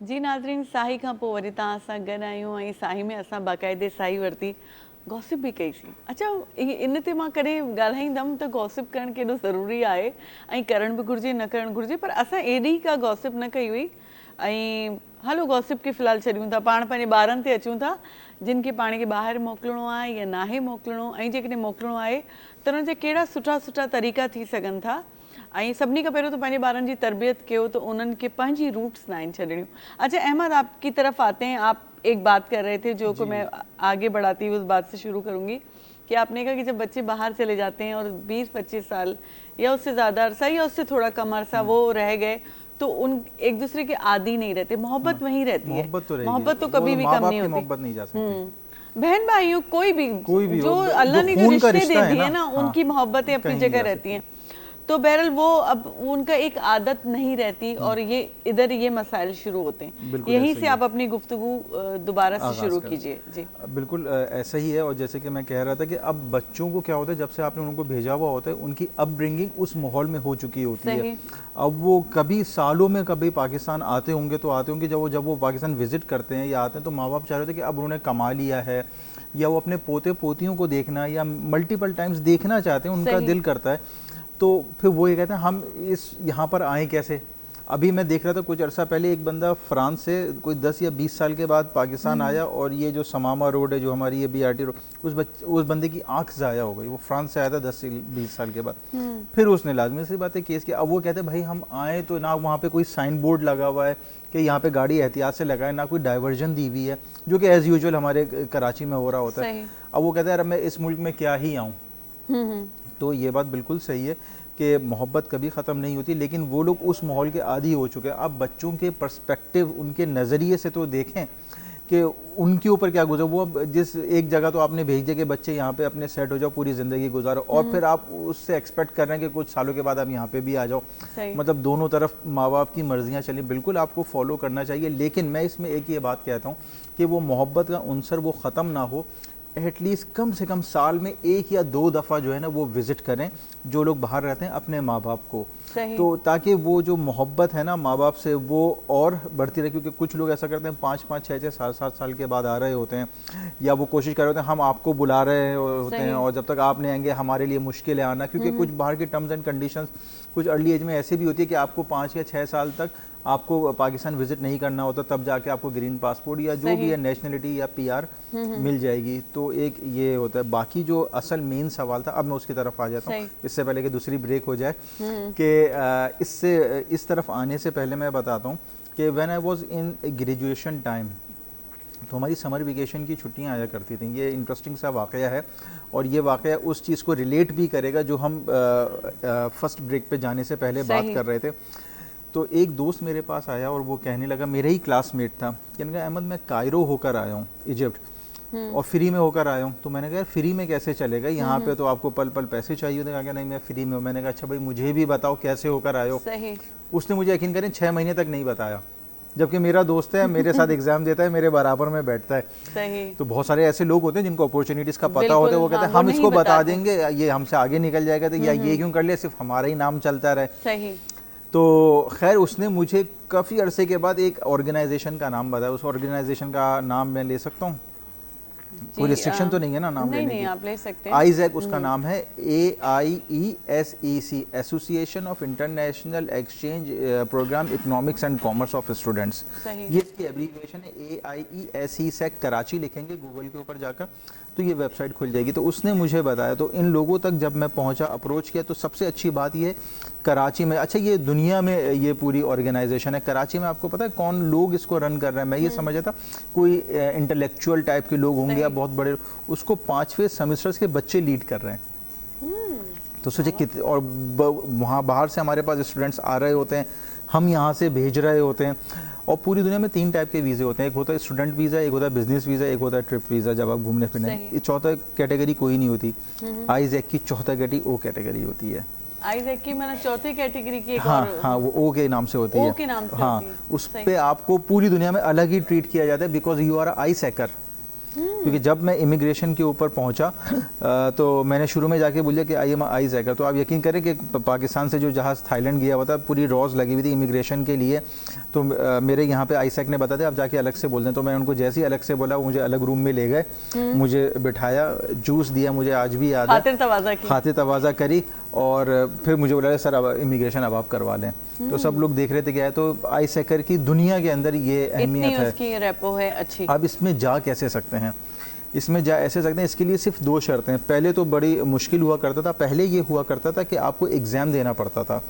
जी नाज़रीन, साही खां पोइ वरी तव्हां सां गॾु आहियूं ऐं साही में असां बाक़ाइदे साही वरिती, गॉसिप बि कईसीं। अच्छा, इन ते मां कॾहिं ॻाल्हाईंदमि त गॉसिप करणु केॾो ज़रूरी आहे ऐं करणु बि घुरिजे, न करणु घुरिजे, पर असां एॾी का गॉसिप न कई हुई। ऐं हलो गॉसिप खे फ़िलहालु छॾियूं था, पाण पंहिंजे ॿारनि ते अचूं था जिन खे पाण खे ॿाहिरि मोकिलिणो आहे या नाहे मोकिलिणो, ऐं जेकॾहिं मोकिलिणो आहे त उन्हनि जा कहिड़ा सुठा सुठा तरीक़ा थी सघनि था। ऐं सभिनी खां पहिरियों त पंहिंजे ॿारनि जी तरबियत कयो त उन्हनि खे पंहिंजी रूट्स न आहिनि छॾणियूं। अच्छा अहमद, आपकी तरफ आते हैं। आप एक बात कर रहे थे जो को मैं आगे बढ़ाती हुई उस बात से शुरू करूंगी कि आपने कहा कि जब बच्चे बाहर चले जाते हैं और 20-25 साल या उससे ज़्यादा अरसा या उससे थोड़ा कम अरसा वो रह गए तो उन एक दूसरे के आदी नहीं रहते, मोहब्बत वहीं रहती है। मोहब्बत तो कभी भी कम नहीं होती। मोहब्बत नहीं जा सकती। बहन भाइयों कोई भी जो अल्लाह ने जो रिश्ते दे दिए ना, उनकी मोहब्बतें अपनी जगह रहती हैं। तो बहरहाल वो अब उनका एक आदत नहीं रहती और ये इधर ये मसाइल शुरू होते हैं। यहीं से आप अपनी गुफ्तगू दोबारा से शुरू कीजिए। जी बिल्कुल ऐसा ही है। और जैसे कि मैं कह रहा था कि अब बच्चों को क्या होता है, जब से आपने उनको भेजा हुआ होता है, उनकी अपब्रिंगिंग उस माहौल में हो चुकी होती है। अब वो कभी सालों में कभी पाकिस्तान आते होंगे तो आते होंगे, जब वो पाकिस्तान विजिट करते हैं या आते हैं तो माँ बाप चाह रहे थे कि अब उन्होंने कमा लिया है या वो अपने पोते पोतियों को देखना या मल्टीपल टाइम्स देखना चाहते हैं, उनका दिल करता है। तो फिर वो ये कहते हैं हम इस यहाँ पर आए कैसे। अभी मैं देख रहा था कुछ अर्सा पहले एक बंदा फ्रांस से कोई 10 या 20 साल के बाद पाकिस्तान आया और ये जो समामा रोड है, जो हमारी ये BRT रोड, उस बंदे की आंख ज़ाया हो गई। वो फ्रांस से आया था 10 से 20 साल के बाद। फिर उसने लाजमी सी बात है केस किया। अब वो कहते हैं भाई हम आए तो ना वहाँ पे कोई साइन बोर्ड लगा हुआ है कि यहाँ पे गाड़ी एहतियात से लगाए, ना कोई डाइवर्जन दी हुई है, जो कि एज़ यूजुअल हमारे कराची में हो रहा होता है। अब वो कहते हैं यार मैं इस मुल्क में क्या ही आऊँ। तो ये बात बिल्कुल सही है कि मोहब्बत कभी ख़त्म नहीं होती, लेकिन वो लोग उस माहौल के आदी हो चुके हैं। आप बच्चों के पर्सपेक्टिव, उनके नज़रिए से तो देखें कि उनके ऊपर क्या गुजरा। वो जिस एक जगह तो आपने भेज दिया कि बच्चे यहाँ पे अपने सेट हो जाओ, पूरी ज़िंदगी गुजारो, और फिर आप उससे एक्सपेक्ट कर रहे हैं कि कुछ सालों के बाद आप यहाँ पे भी आ जाओ। मतलब दोनों तरफ माँ बाप की मर्जियाँ चलें, बिल्कुल आपको फॉलो करना चाहिए। लेकिन मैं इसमें एक ये बात कहता हूँ कि वो मोहब्बत का उनसर वो ख़त्म ना हो। एटलीस्ट कम से कम साल में 1 या 2 दफ़ा जो है ना वो विज़िट करें जो लोग बाहर रहते हैं अपने माँ बाप को, तो ताकि वो जो मोहब्बत है ना माँ बाप से वो और बढ़ती रहे। क्योंकि कुछ लोग ऐसा करते हैं 5-5, 6-6, 7-7 साल के बाद आ रहे होते हैं, या वो कोशिश कर रहे होते हैं हम आपको बुला रहे होते हैं और जब तक आप नहीं आएंगे हमारे लिए मुश्किल है आना। क्योंकि कुछ बाहर की टर्म्स एंड कंडीशंस कुछ अर्ली एज में ऐसी भी होती है कि आपको 5 या 6 साल तक आपको पाकिस्तान विजिट नहीं करना होता, तब जाके आपको ग्रीन पासपोर्ट या जो भी है नेशनलिटी या PR मिल जाएगी। तो एक ये होता है। बाकी जो असल मेन सवाल था, अब मैं उसकी तरफ आ जाता हूँ इससे पहले कि दूसरी ब्रेक हो जाए, कि इससे इस तरफ आने से पहले मैं बताता हूँ कि when I was in graduation time, तो हमारी समर वेकेशन की छुट्टियां आया करती थी। ये इंटरेस्टिंग सा वाक़या है और ये वाक़या उस चीज़ को रिलेट भी करेगा जो हम फर्स्ट ब्रेक पे जाने से पहले बात कर रहे थे। तो एक दोस्त मेरे पास आया और वो कहने लगा, मेरा ही क्लासमेट था, कहने लगा अहमद मैं कायरो होकर आया हूँ इजिप्ट, और फ्री में होकर आया हूँ। तो मैंने कहा फ्री में कैसे चलेगा, यहाँ पे तो आपको पल पल पैसे चाहिए होते। कहा नहीं मैं फ्री में हूँ। मैंने कहा अच्छा भाई मुझे भी बताओ कैसे होकर आए हो। उसने मुझे यकीन करें 6 महीने तक नहीं बताया, जबकि मेरा दोस्त है, मेरे साथ एग्जाम देता है, मेरे बराबर में बैठता है। तो बहुत सारे ऐसे लोग होते हैं जिनको अपॉर्चुनिटीज़ का पता होता है, वो कहते हैं हम इसको बता देंगे, ये हमसे आगे निकल जाएगा, तो या ये क्यों कर ले, सिर्फ हमारा ही नाम चलता रहे। तो खैर उसने मुझे काफ़ी अरसे के बाद एक ऑर्गेनाइजेशन का नाम बताया। उस ऑर्गेनाइजेशन का नाम मैं ले सकता हूँ, कोई रिस्ट्रिक्शन तो नहीं है ना नाम लेने की? आप ले सकते हैं। आईजैक उसका नाम है, AIESEC, association of international exchange programme economics and commerce of students. ये इसकी एब्रीविएशन है AIESEC। कराची लिखेंगे गूगल के ऊपर जाकर तो ये वेबसाइट खुल जाएगी। तो उसने मुझे बताया, तो इन लोगों तक जब मैं पहुंचा, अप्रोच किया, तो सबसे अच्छी बात ये कराची में, अच्छा ये दुनिया में ये पूरी ऑर्गेनाइजेशन है, कराची में आपको पता है कौन लोग इसको रन कर रहे हैं? मैं ये समझा था कोई इंटेलेक्चुअल टाइप के लोग होंगे या बहुत बड़े, उसको 5वें सेमेस्टर्स के बच्चे लीड कर रहे हैं। तो सोचे कितने, और वहाँ बाहर से हमारे पास स्टूडेंट्स आ रहे होते हैं, हम यहाँ से भेज रहे होते हैं। और पूरी दुनिया में 3 टाइप के वीज़े होते हैं, एक होता है स्टूडेंट वीज़ा, एक होता है बिजनेस वीज़ा, एक होता है ट्रिप वीज़ा, जब आप घूमने फिरने। ये चौथा कैटेगरी कोई नहीं होती। आईजैक की चौथा कैटेगरी O कैटेगरी होती है। आईजैक की मैंने चौथी कैटेगरी की एक हाँ, वो O के नाम से होती है। O के नाम से हाँ, उस पे आपको पूरी दुनिया में अलग ही ट्रीट किया जाता है, बिकॉज यू आर आई सेकर। क्योंकि जब मैं इमिग्रेशन के ऊपर पहुंचा तो मैंने शुरू में जाके बोला कि आई एम आईजैकर, तो आप यकीन करें कि पाकिस्तान से जो जहाज़ थाईलैंड गया हुआ था पूरी रॉज लगी हुई थी इमिग्रेशन के लिए, तो मेरे यहाँ पे आईसैक ने बता दिया आप जाके अलग से बोल दें। तो मैं उनको जैसे ही अलग से बोला वो मुझे अलग रूम में ले गए, मुझे बिठाया, जूस दिया, मुझे आज भी याद है, खातिर तवाज़ा करी, और फिर मुझे बोला सर अब इमिग्रेशन अब आप करवा लें। तो सब लोग देख रहे थे क्या है, तो आईसैकर की दुनिया के अंदर ये अहमियत है, उसकी रेपो है अच्छी। अब इसमें जा कैसे सकते हैं, इसमें जा ऐसे सकते हैं, इसके लिए सिर्फ 2 शर्तें हैं। पहले तो बड़ी मुश्किल हुआ करता था, पहले ये हुआ करता था कि आपको एग्ज़ाम देना पड़ता था,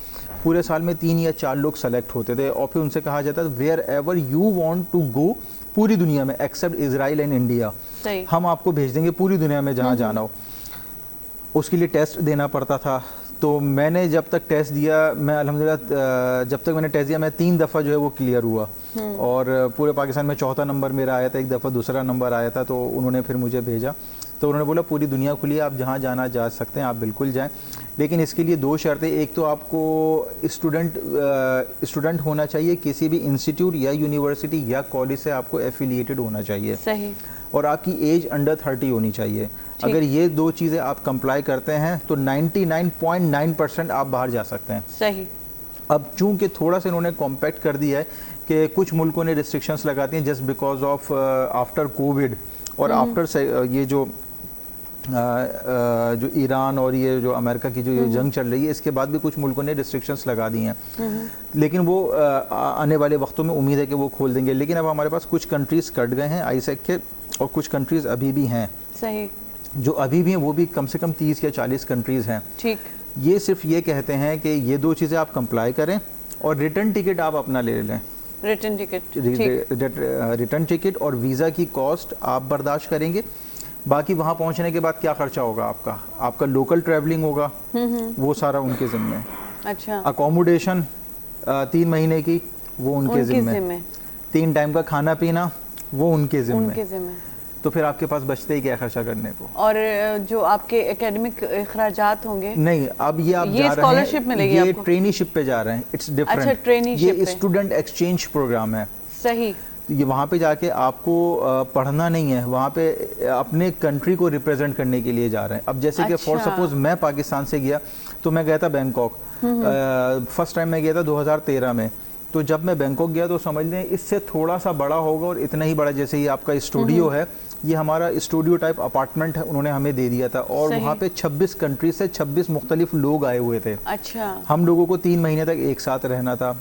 पूरे साल में 3 या 4 लोग सेलेक्ट होते थे और फिर उनसे कहा जाता था wherever you want to go, पूरी दुनिया में एक्सेप्ट इजराइल एंड इंडिया, हम आपको भेज देंगे पूरी दुनिया में जहाँ जाना हो। उसके लिए टेस्ट देना पड़ता था। तो मैंने जब तक टेस्ट दिया, मैं अल्हम्दुलिल्लाह जब तक मैंने टेस्ट दिया मैं 3 दफ़ा जो है वो क्लियर हुआ, और पूरे पाकिस्तान में 4था नंबर मेरा आया था, एक दफ़ा दूसरा नंबर आया था। तो उन्होंने फिर मुझे भेजा, तो उन्होंने बोला पूरी दुनिया खुली है, आप जहाँ जाना जा सकते हैं, आप बिल्कुल जाएं, लेकिन इसके लिए 2 शर्तें। एक तो आपको स्टूडेंट होना चाहिए, किसी भी इंस्टीट्यूट या यूनिवर्सिटी या कॉलेज से आपको एफिलिएटेड होना चाहिए, सही, और आपकी एज अंडर 30 होनी चाहिए। अगर ये 2 चीज़ें आप कंप्लाई करते हैं तो 99.9% आप बाहर जा सकते हैं। सही। अब चूंकि थोड़ा सा इन्होंने कॉम्पैक्ट कर दिया है कि कुछ मुल्कों ने रिस्ट्रिक्शंस लगाती हैं just because of after Covid और आफ्टर ये जो ईरान और ये जो अमेरिका की जो ये जंग चल रही है, इसके बाद भी कुछ मुल्कों ने रिस्ट्रिक्शंस लगा दी हैं, लेकिन वो आने वाले वक्तों में उम्मीद है कि वो खोल देंगे। लेकिन अब हमारे पास कुछ कंट्रीज़ कट गए हैं आईसैक के, और कुछ कंट्रीज़ अभी भी हैं। सही। जो अभी भी हैं वो भी कम से कम 30 या 40 कंट्रीज़ हैं। ठीक। ये सिर्फ ये कहते हैं कि ये 2 चीज़ें आप कंप्लाई करें और रिटर्न टिकट आप अपना ले लें। रिटर्न टिकट, रिटर्न टिकट और वीज़ा की कॉस्ट आप बर्दाश्त करेंगे। बाकी वहाँ पहुँचने के बाद क्या खर्चा होगा आपका लोकल ट्रैवलिंग होगा, वो सारा उनके ज़िम्मे। अच्छा। अकोमोडेशन 3 महीने की वो उनके ज़िम्मे। 3 टाइम का खाना पीना वो उनके ज़िम्मे। तो फिर आपके पास बचते ही क्या खर्चा करने को। और जो आपके एकेडमिक अखराजात होंगे, नहीं, अब ये आप जा रहे हैं, ये ट्रेनीशिप पे जा रहे हैं, इट्स डिफरेंट। अच्छा, ट्रेनीशिप, ये स्टूडेंट एक्सचेंज प्रोग्राम है। सही। ये वहाँ पे जाके आपको पढ़ना नहीं है, वहाँ पे अपने कंट्री को रिप्रेजेंट करने के लिए जा रहे हैं। अब जैसे कि फॉर सपोज मैं पाकिस्तान से गया, तो मैं गया था बैंकॉक, फर्स्ट टाइम मैं गया था 2013 में। तो जब मैं बैंकॉक गया तो समझ लें इससे थोड़ा सा बड़ा होगा, और इतना ही बड़ा जैसे ये आपका स्टूडियो है, ये हमारा स्टूडियो टाइप अपार्टमेंट है, उन्होंने हमें दे दिया था, और वहाँ पे 26 कंट्री से 26 मुख्तलिफ लोग आए हुए थे। अच्छा। हम लोगों को 3 महीने तक एक साथ रहना था।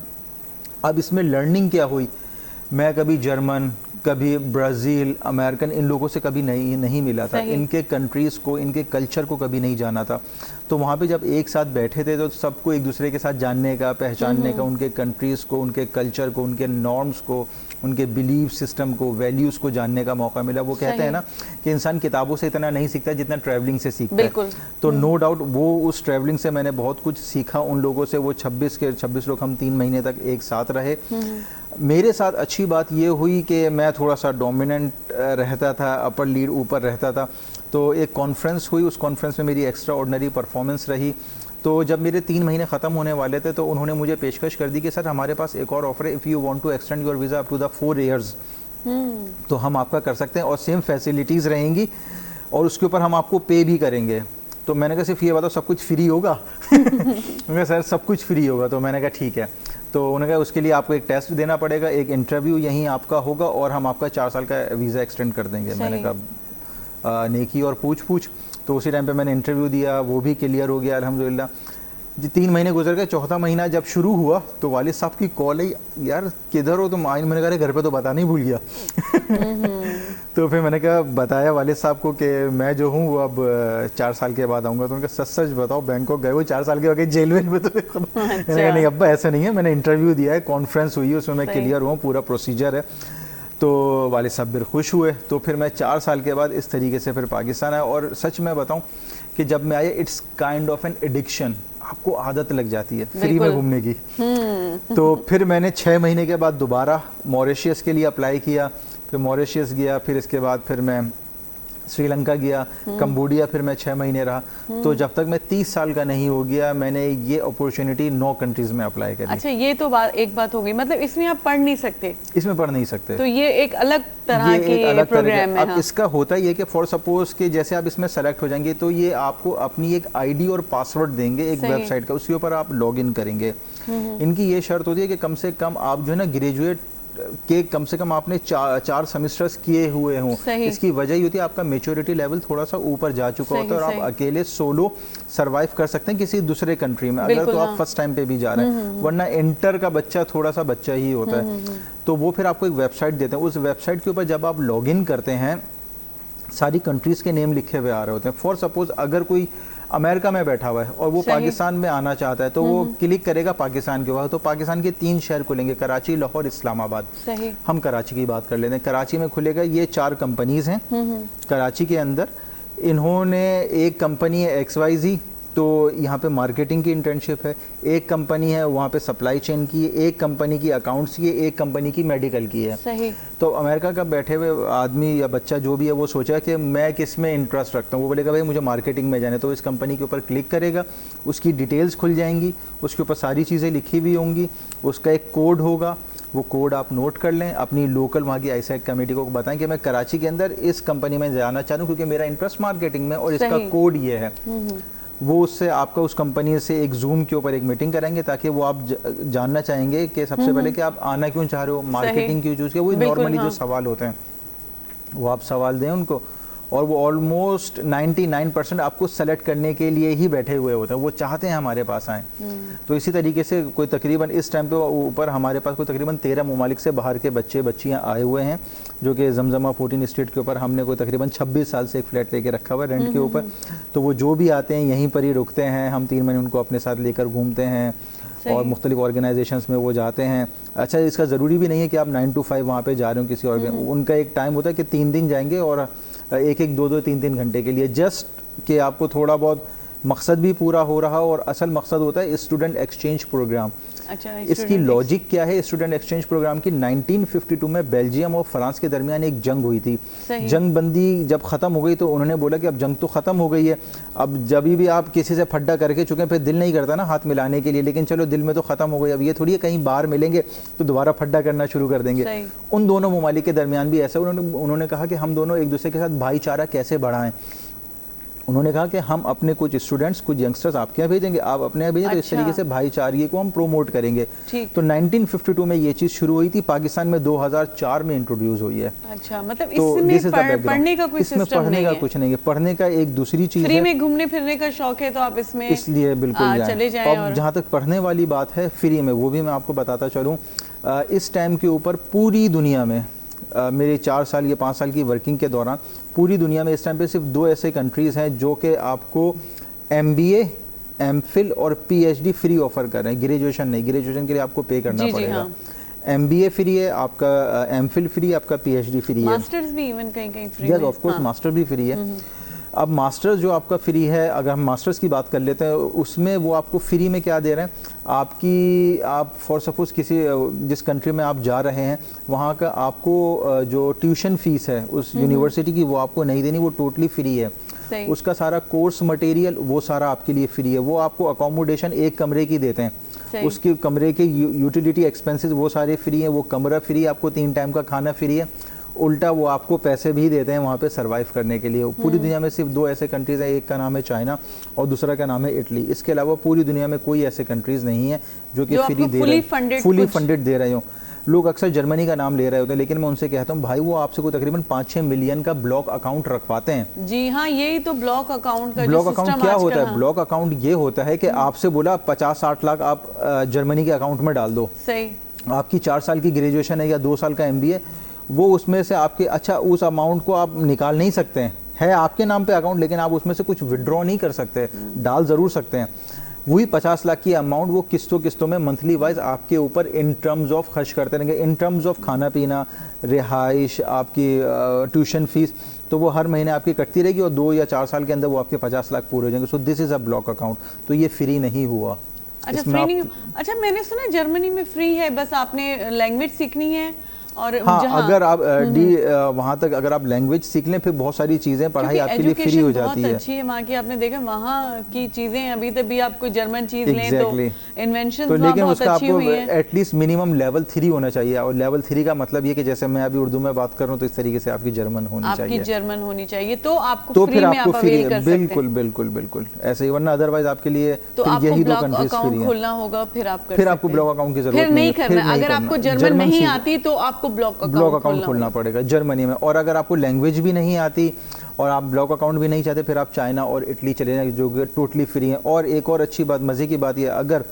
अब इसमें लर्निंग क्या हुई, मैं कभी जर्मन, कभी ब्राज़ील, अमेरिकन, इन लोगों से कभी नहीं मिला था, इनके कंट्रीज़ को, इनके कल्चर को कभी नहीं जाना था। तो वहाँ पे जब एक साथ बैठे थे तो सबको एक दूसरे के साथ जानने का, पहचानने का, उनके कंट्रीज़ को, उनके कल्चर को, उनके नॉर्म्स को, उनके बिलीव सिस्टम को, वैल्यूज़ को जानने का मौका मिला। वो कहते हैं ना कि इंसान किताबों से इतना नहीं सीखता जितना ट्रैवलिंग से सीखता है। तो नो डाउट वो उस ट्रैवलिंग से मैंने बहुत कुछ सीखा उन लोगों से। वो 26 लोग हम 3 महीने तक एक साथ रहे। मेरे साथ अच्छी बात ये हुई कि मैं थोड़ा सा डोमिनेंट रहता था, अपर लीड ऊपर रहता था। तो एक कॉन्फ्रेंस हुई, उस कॉन्फ्रेंस में मेरी एक्स्ट्रा ऑर्डिनरी परफॉर्मेंस रही। तो जब मेरे 3 महीने ख़त्म होने वाले थे तो उन्होंने मुझे पेशकश कर दी कि सर हमारे पास एक और ऑफर है, if you want to extend your visa up to the 4 years, तो हम आपका कर सकते हैं और सेम फैसिलिटीज़ रहेंगी और उसके ऊपर हम आपको पे भी करेंगे। तो मैंने कहा सिर्फ ये बताओ सब कुछ फ्री होगा? मैंने कहा सर सब कुछ फ्री होगा। तो मैंने कहा ठीक है। तो उन्होंने कहा उसके लिए आपको एक टेस्ट देना पड़ेगा, एक इंटरव्यू यहीं आपका होगा और हम आपका 4 साल का वीज़ा एक्सटेंड कर देंगे। मैंने कहा नेकी और पूछ। तो उसी टाइम पे मैंने इंटरव्यू दिया, वो भी क्लियर हो गया अल्हम्दुलिल्लाह। जी 3 महीने गुजर गए, 4था महीना जब शुरू हुआ तो वालिद साहब की कॉल आई, यार किधर हो तुम? मैंने कहा घर पे तो बताना ही भूल गया। तो फिर मैंने कहा बताया वालिद साहब को कि मैं जो हूँ वो अब 4 साल के बाद आऊँगा। तो उनका सच बताओ बैंकॉक गए वो 4 साल के बाद जेल में तो मैंने कहा नहीं अब्बा ऐसा नहीं है, मैंने इंटरव्यू दिया है, कॉन्फ्रेंस हुई है, उसमें मैं क्लियर हुआ, पूरा प्रोसीजर है। तो वालिद साहब बिल्कुल खुश हुए। तो फिर मैं 4 साल के बाद इस तरीके से फिर पाकिस्तान आया। और सच मैं बताऊं कि जब मैं आया it's kind of an addiction, आपको आदत लग जाती है फ्री में घूमने की। तो फिर मैंने 6 महीने के बाद दोबारा मॉरिशस के लिए अप्लाई किया, फिर मॉरिशस गया, फिर इसके बाद फिर मैं श्रीलंका गया, कंबोडिया, फिर मैं 6 महीने रहा। तो जब तक मैं 30 साल का नहीं हो गया, मैंने ये अपॉर्चुनिटी 9 कंट्रीज में अप्लाई करी। अच्छा, ये तो एक बात हो गई, मतलब इसमें आप पढ़ नहीं सकते? इसमें पढ़ नहीं सकते, तो ये एक अलग तरह की प्रोग्राम है। अब इसका होता ही है कि फॉर सपोज कि जैसे आप इसमें सेलेक्ट हो जाएंगे तो ये आपको अपनी एक आईडी और पासवर्ड देंगे एक वेबसाइट का, उसके ऊपर आप लॉग इन करेंगे। इनकी ये शर्त होती है कि कम से कम आप जो है ना ग्रेजुएट के कम से कम आपने 4 सेमेस्टर्स किए हुए हों। इसकी वजह ये होती है आपका मेच्योरिटी लेवल थोड़ा सा ऊपर जा चुका होता है और आप अकेले सोलो सरवाइव कर सकते हैं किसी दूसरे कंट्री में, अगर तो आप फर्स्ट टाइम पे भी जा रहे हैं। वरना इंटर का बच्चा थोड़ा सा बच्चा ही होता है। तो वो फिर आपको एक वेबसाइट देते हैं, उस वेबसाइट के ऊपर जब आप लॉग इन करते हैं सारी कंट्रीज़ के नेम लिखे हुए आ रहे होते हैं। फॉर सपोज अगर कोई अमेरिका में बैठा हुआ है और वो पाकिस्तान में आना चाहता है तो वो क्लिक करेगा पाकिस्तान के ऊपर, तो पाकिस्तान के 3 शहर खुलेंगे, कराची, लाहौर, इस्लामाबाद। हम कराची की बात कर लेते हैं। कराची में खुलेगा, ये 4 कंपनीज हैं कराची के अंदर। इन्होंने एक कंपनी है XYZ, तो यहाँ पे मार्केटिंग की इंटर्नशिप है। एक कंपनी है वहाँ पे सप्लाई चेन की, एक कंपनी की अकाउंट्स की है, एक कंपनी की मेडिकल की है। सही। तो अमेरिका का बैठे हुए आदमी या बच्चा जो भी है वो सोचा कि मैं किस में इंटरेस्ट रखता हूँ, वो बोलेगा भाई मुझे मार्केटिंग में जाना है, तो इस कंपनी के ऊपर क्लिक करेगा, उसकी डिटेल्स खुल जाएंगी, उसके ऊपर सारी चीज़ें लिखी हुई होंगी, उसका एक कोड होगा, वो कोड आप नोट कर लें, अपनी लोकल वहाँ की आईसेट कमेटी को बताएं कि मैं कराची के अंदर इस कंपनी में जाना चाह रहा हूँ क्योंकि मेरा इंटरेस्ट मार्केटिंग में और इसका कोड ये है। वो उससे आपका उस कंपनी से एक जूम के ऊपर एक मीटिंग कराएंगे ताकि वो आप जानना चाहेंगे कि सबसे पहले कि आप आना क्यों चाह रहे हो, मार्केटिंग क्यों चूज़ किया, वो नॉर्मली जो सवाल होते हैं वो आप सवाल दें उनको, और वो ऑलमोस्ट 99% आपको सेलेक्ट करने के लिए ही बैठे हुए होते हैं, वो चाहते हैं हमारे पास आएँ। तो इसी तरीके से कोई तकरीबन इस टाइम पे ऊपर हमारे पास कोई तकरीबन 13 ममालिक से बाहर के बच्चे बच्चियाँ आए हुए हैं, जो कि जमजमा 14 स्ट्रीट के ऊपर हमने कोई तकरीबन 26 साल से एक फ्लैट लेके रखा हुआ है रेंट के ऊपर। तो वो जो भी आते हैं यहीं पर ही रुकते हैं, हम 3 महीने उनको अपने साथ लेकर घूमते हैं और मुख्तलिफ ऑर्गेनाइजेशंस में वो जाते हैं। अच्छा, इसका ज़रूरी भी नहीं है कि आप 9 to 5 वहाँ पे जा रहे हो किसी और, उनका एक टाइम होता है कि 3 दिन जाएंगे और 1-1, 2-2, 3-3 घंटे के लिए, जस्ट कि आपको थोड़ा बहुत मकसद भी पूरा हो रहा और असल मकसद होता है स्टूडेंट एक्सचेंज प्रोग्राम। अच्छा, इसकी लॉजिक क्या है स्टूडेंट एक्सचेंज प्रोग्राम की? 1952 में बेल्जियम और फ्रांस के दरमियान एक जंग हुई थी। जंग बंदी जब ख़त्म हो गई तो उन्होंने बोला कि अब जंग तो ख़त्म हो गई है, अब जब भी आप किसी से फड्डा करके चुके फिर दिल नहीं करता ना हाथ मिलाने के लिए, लेकिन चलो दिल में तो ख़त्म हो गई, अब ये थोड़ी है कहीं बाहर मिलेंगे तो दोबारा फड्डा करना शुरू कर देंगे। उन दोनों ममालिक के दरमियान भी ऐसा उन्होंने कहा कि हम दोनों एक दूसरे के साथ भाईचारा कैसे बढ़ाएं। उन्होंने कहा कि हम अपने कुछ स्टूडेंट्स, कुछ यंगस्टर्स आपके यहाँ भेजेंगे, आप अपने यहाँ भेजें। तो इस तरीके से भाईचारे को हम प्रोमोट करेंगे। तो 1952 में ये चीज़ शुरू हुई थी, पाकिस्तान में 2004 में इंट्रोड्यूस हुई है। अच्छा, मतलब इसमें पढ़ने का कोई सिस्टम पढ़ने का कुछ नहीं है, पढ़ने का एक दूसरी चीज़ है। फ्री में घूमने फिरने का शौक है तो आप इसमें इसलिए बिल्कुल चले जाएं। और जहाँ तक पढ़ने वाली बात है फ्री में, वो भी मैं आपको बताता चलूँ। इस टाइम के ऊपर पूरी दुनिया में मेरे 4 साल या 5 साल की वर्किंग के दौरान पूरी दुनिया में इस टाइम पे सिर्फ 2 ऐसे कंट्रीज़ हैं जो कि आपको MBA, MPhil और PhD फ्री ऑफर कर रहे हैं। ग्रेजुएशन नहीं, ग्रेजुएशन के लिए आपको पे करना पड़ेगा। MBA फ्री है आपका, MPhil फ्री है आपका, PhD फ्री है, मास्टर्स भी इवन कहीं फ्री है। ऑफ कोर्स मास्टर भी फ्री है। अब मास्टर्स जो आपका फ्री है, अगर हम मास्टर्स की बात कर लेते हैं, उसमें वो आपको फ्री में क्या दे रहे हैं, आप फॉर सपोज किसी जिस कंट्री में आप जा रहे हैं वहाँ का आपको जो ट्यूशन फीस है उस यूनिवर्सिटी की वो आपको नहीं देनी, वो टोटली फ्री है। उसका सारा कोर्स मटेरियल वो सारा आपके लिए फ्री है। वो आपको अकोमोडेशन एक कमरे की देते हैं, उसके कमरे के यूटिलिटी एक्सपेंसेस वो सारे फ्री हैं, वो कमरा फ्री, आपको 3 टाइम का खाना फ्री है। उल्टा वो आपको पैसे भी देते हैं वहाँ पे सरवाइव करने के लिए। पूरी दुनिया में सिर्फ 2 ऐसे कंट्रीज़ हैं, एक का नाम है चाइना और दूसरा का नाम है इटली। इसके अलावा पूरी दुनिया में कोई ऐसे कंट्रीज़ नहीं है जो कि फ्री दे रहे हैं, फुली फंडेड दे रहे हो। लोग अक्सर जर्मनी का नाम ले रहे होते हैं, लेकिन मैं उनसे कहता हूँ भाई वो आपसे कोई तकरीबन 5-6 मिलियन का ब्लॉक अकाउंट रखवाते हैं। जी हाँ, यही तो ब्लॉक अकाउंट का ब्लॉक अकाउंट क्या होता है? ब्लॉक अकाउंट ये होता है कि आपसे बोला 50-60 लाख आप जर्मनी के अकाउंट में डाल दो। सही। आपकी 4 साल की ग्रेजुएशन है या 2 साल का MBA, वो उसमें से आपके, अच्छा उस अमाउंट को आप निकाल नहीं सकते हैं, है आपके नाम पे अकाउंट, लेकिन आप उसमें से कुछ विड्रॉ नहीं कर सकते, डाल ज़रूर सकते हैं। वही 50 लाख की अमाउंट वो किस्तों में मंथली वाइज आपके ऊपर इन टर्म्स ऑफ खर्च करते रहेंगे, इन टर्म्स ऑफ खाना पीना, रिहाइश, आपकी ट्यूशन फीस, तो वो हर महीने आपकी कटती रहेगी और 2 या 4 साल के अंदर वो आपके 50 लाख पूरे हो जाएंगे। So this is a block account. तो ये फ्री नहीं हुआ। अच्छा, फ्री नहीं। अच्छा, मैंने सुना जर्मनी में फ्री है, बस आपने लैंग्वेज सीखनी है और हाँ, अगर आप वहाँ तक अगर आप लैंग्वेज सीख लें फिर बहुत सारी चीज़ें पढ़ाई आपके लिए फ्री हो जाती है। बहुत अच्छी है वहाँ की, आपने देखा वहाँ की चीज़ें, अभी तक भी आप कोई जर्मन चीज़ लें तो इन्वेंशन तो लेकिन बहुत उसका अच्छी आपको हुई है। एटलीस्ट मिनिमम लेवल 3 होना चाहिए, और लेवल 3 का मतलब ये कि जैसे मैं अभी उर्दू में बात कर रहा हूँ तो इस तरीके से आपकी जर्मन होनी चाहिए, आपकी जर्मन होनी चाहिए, तो आपको तो फ्री फिर में आपको आप फ्री, अवेल कर सकते हैं। बिल्कुल बिल्कुल बिल्कुल ऐसे ही, वरना अदरवाइज आपके लिए तो फिर आपको यही दो ब्लॉक कंट्रीज फ्री अकाउंट हैं। खोलना होगा, फिर आप कर फिर सकते आपको हैं। ब्लॉक अकाउंट की जरूरत फिर नहीं है, करना, अगर आपको जर्मन नहीं आती तो आपको ब्लॉक अकाउंट खोलना पड़ेगा जर्मनी में। और अगर आपको लैंग्वेज भी नहीं आती और आप ब्लॉक अकाउंट भी नहीं चाहते, फिर आप चाइना और इटली चले जाएं जो कि टोटली फ्री हैं। और एक और अच्छी बात, मज़े की बात यह, अगर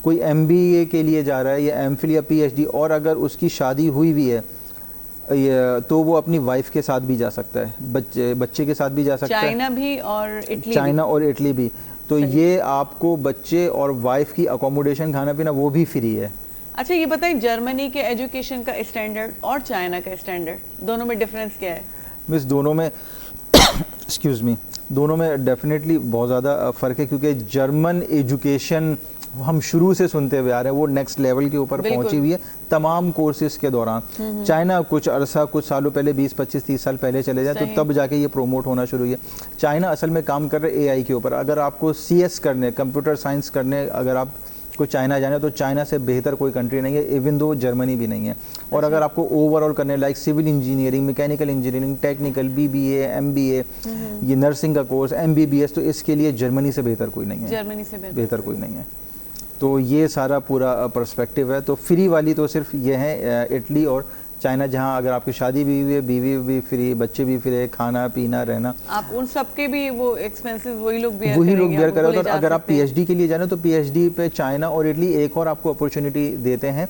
कोई MBA के लिए जा रहा है या MPhil या PhD, और अगर उसकी शादी हुई भी है तो वो अपनी वाइफ के साथ भी जा सकता है, बच्चे के साथ भी जा सकता है, चाइना भी और इटली, चाइना और इटली भी। तो ये आपको बच्चे और वाइफ की अकोमोडेशन, खाना पीना वो भी फ्री है। अच्छा ये बताएं, जर्मनी के एजुकेशन का स्टैंडर्ड और चाइना का स्टैंडर्ड, दोनों में डिफरेंस क्या है? मिस दोनों में एक्सक्यूज़ मी, दोनों में डेफिनेटली बहुत ज़्यादा फ़र्क है, क्योंकि जर्मन एजुकेशन हम शुरू से सुनते हुए आ रहे हैं, वो नेक्स्ट लेवल के ऊपर पहुंची हुई है तमाम कोर्सेज के दौरान। चाइना कुछ अरसा, कुछ सालों पहले, 20, 25, 30 साल पहले चले जाए तो तब जाके ये प्रोमोट होना शुरू हुई है। चाइना असल में काम कर रहे AI के ऊपर। अगर आपको CS करने, कंप्यूटर साइंस करने, अगर आप को चाइना जाना, तो चाइना से बेहतर कोई कंट्री नहीं है, इवन दो जर्मनी भी नहीं है। और अगर आपको ओवरऑल करने like civil engineering, mechanical engineering, technical, BBA, MBA, ये नर्सिंग का कोर्स, MBBS, तो इसके लिए जर्मनी से बेहतर कोई नहीं है, जर्मनी से बेहतर कोई नहीं है। तो ये सारा पूरा पर्सपेक्टिव है। तो फ्री वाली तो सिर्फ ये है इटली और चाइना, जहाँ अगर आपकी शादी भी हुई है, बीवी भी फ्री, बच्चे भी फ्री, खाना पीना रहना, आप उन सबके भी वो एक्सपेंसेस वही लोग बेयर करेंगे। और अगर आप PhD के लिए जाना तो PhD पे चाइना और इटली एक और आपको अपॉर्चुनिटी देते हैं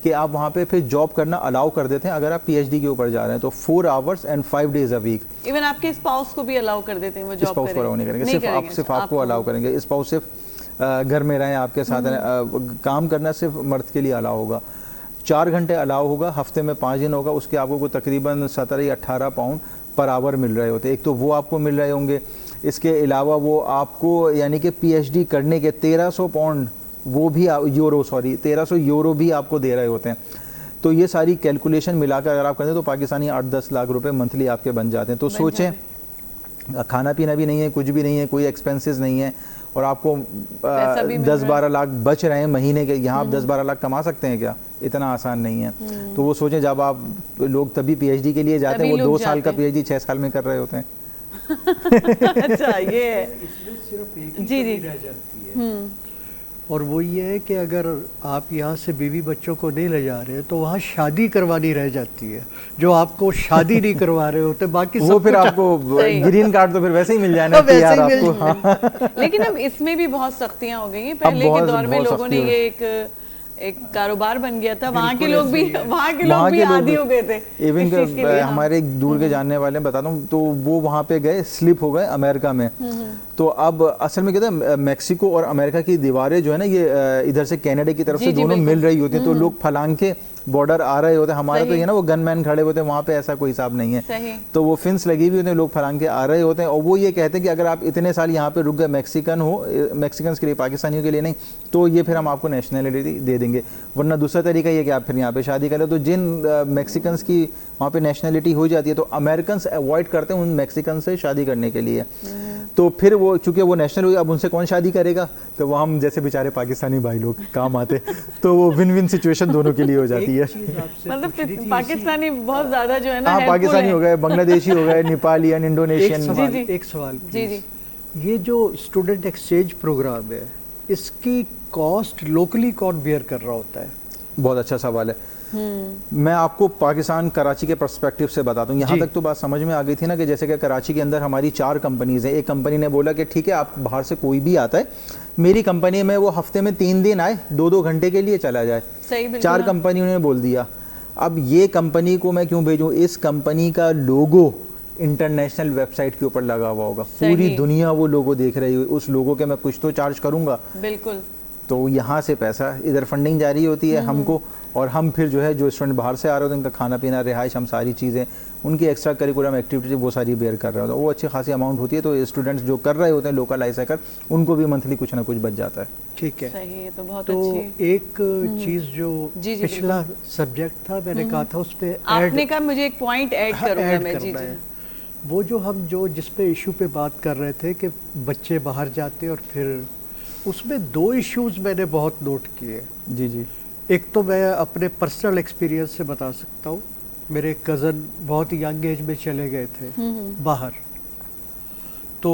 कि आप वहाँ पे फिर जॉब करना अलाउ कर देते हैं। अगर आप PhD के ऊपर जा रहे हैं तो 4 hours and 5 days a week. Even आपके स्पाउस को भी अलाउ कर देते हैं वो जॉब करें? स्पाउस को अलाउ नहीं करेंगे, सिर्फ आपको अलाउ करेंगे। स्पाउस सिर्फ घर में रहें, आपके साथ काम करना सिर्फ मर्द के लिए अलाउ होगा। 4 घंटे अलाउ होगा, हफ्ते में 5 दिन होगा, उसके आपको को तकरीबन 17 या 18 पाउंड पर आवर मिल रहे होते हैं। एक तो वो आपको मिल रहे होंगे, इसके अलावा वो आपको यानी कि PhD करने के 1300 पाउंड वो भी यूरो, सॉरी 1300 यूरो भी आपको दे रहे होते हैं। तो ये सारी कैलकुलेशन मिलाकर अगर आप करें तो पाकिस्तानी 8-10 लाख रुपए मंथली आपके बन जाते हैं। तो सोचें, खाना पीना भी नहीं है, कुछ भी नहीं है, कोई एक्सपेंसेस नहीं है, और आपको 10-12 लाख बच रहे हैं महीने के। यहाँ आप 10-12 लाख कमा सकते हैं क्या? इतना आसान नहीं है। तो वो सोचें, जब आप लोग तभी PhD के लिए जाते हैं, वो 2 साल का PhD 6 साल में कर रहे होते हैं। अच्छा ये है, इसमें सिर्फ एक ही जी, कमी रह जाती है, और वो ये है कि अगर आप यहाँ से बीवी बच्चों को नहीं ले जा रहे तो वहाँ शादी करवानी रह जाती है, जो आपको शादी नहीं करवा रहे होते, बाकी वो फिर आपको ग्रीन कार्ड तो फिर वैसे ही मिल जाना वैसे यार ही मिल आपको। लेकिन अब इसमें भी बहुत सख्तियां हो गई हैं। पहले के दौर में लोगों ने ये एक कारोबार बन गया था, वहाँ के लोग भी आदी हो गए थे। इवन हमारे एक दूर के जानने वाले बताता हूँ, तो वो वहाँ पे गए, स्लिप हो गए अमेरिका में। तो अब असल में क्या था, मैक्सिको और अमेरिका की दीवारें जो है ना, ये इधर से कनाडा की तरफ से दोनों मिल रही होती हैं, तो लोग फलांग के बॉर्डर आ रहे होते हैं। हमारा तो ये ना वो गनमैन खड़े होते हैं, वहाँ पे ऐसा कोई हिसाब नहीं है। तो वो फिंस लगी हुई होती है, लोग फलांग के आ रहे होते हैं, और वो ये कहते हैं कि अगर आप इतने साल यहाँ पे रुक गए, मैक्सिकन के लिए, पाकिस्तानियों के लिए नहीं, तो ये फिर हम आपको नेशनलिटी दे देंगे। वरना दूसरा तरीका ये कि आप फिर यहाँ पे शादी करें। तो जिन मैक्सिकन्स की वहाँ पे नेशनलिटी हो जाती है, तो अमेरिकन अवॉइड करते हैं उन मैक्सिकन से शादी करने के लिए। तो फिर वो चूंकि वो नेशनल हुई, अब उनसे कौन शादी करेगा? तो वो हम जैसे बेचारे पाकिस्तानी भाई लोग काम आते, तो वो विन विन सिचुएशन दोनों के लिए हो जाती है। मतलब पाकिस्तानी बहुत ज्यादा जो है ना, हाँ, पाकिस्तानी हो गए, बांग्लादेशी हो गए, नेपालियन, इंडोनेशियन। एक सवाल जी, ये जो स्टूडेंट एक्सचेंज प्रोग्राम है, इसकी कॉस्ट लोकली कौन बियर कर रहा होता है? बहुत अच्छा सवाल है। मैं आपको पाकिस्तान कराची के पर्सपेक्टिव से बताता हूँ। यहाँ तक तो बात समझ में आ गई थी ना, कि जैसे कि कराची के अंदर हमारी 4 कंपनीज हैं। एक कंपनी ने बोला कि ठीक है, आप बाहर से कोई भी आता है मेरी कंपनी में, वो हफ्ते में 3 दिन आए, 2-2 घंटे के लिए चला जाए। 4 कंपनियों ने बोल दिया। अब ये कंपनी को मैं क्यों भेजूँ? इस कंपनी का लोगो इंटरनेशनल वेबसाइट के ऊपर लगा हुआ होगा, पूरी दुनिया वो लोगो देख रही है, उस लोगो के मैं कुछ तो चार्ज करूँगा। बिल्कुल। तो यहाँ से पैसा इधर फंडिंग जारी होती है हमको, और हम फिर जो है जो स्टूडेंट बाहर से आ रहे होते हैं उनका खाना पीना, रिहाइश, हम सारी चीज़ें, उनकी एक्स्ट्रा करिकुलम एक्टिविटीज वो सारी बेयर कर रहे होते हैं, वो अच्छी खासी अमाउंट होती है। तो स्टूडेंट्स जो कर रहे होते हैं लोकल आईसेकर, उनको भी मंथली कुछ ना कुछ बच जाता है। ठीक है। सही है, तो बहुत तो अच्छी। एक चीज़ जो जी, जी, पिछला सब्जेक्ट था मैंने कहा था उस पे आपने कहा मुझे एक पॉइंट ऐड करूंगा मैं। जी जी। वो जो हम जिस पे इशू पे बात कर रहे थे कि बच्चे बाहर जाते और फिर उसमें 2 इश्यूज मैंने बहुत नोट किए। जी जी। एक तो मैं अपने पर्सनल एक्सपीरियंस से बता सकता हूँ, मेरे कज़न बहुत यंग एज में चले गए थे बाहर, तो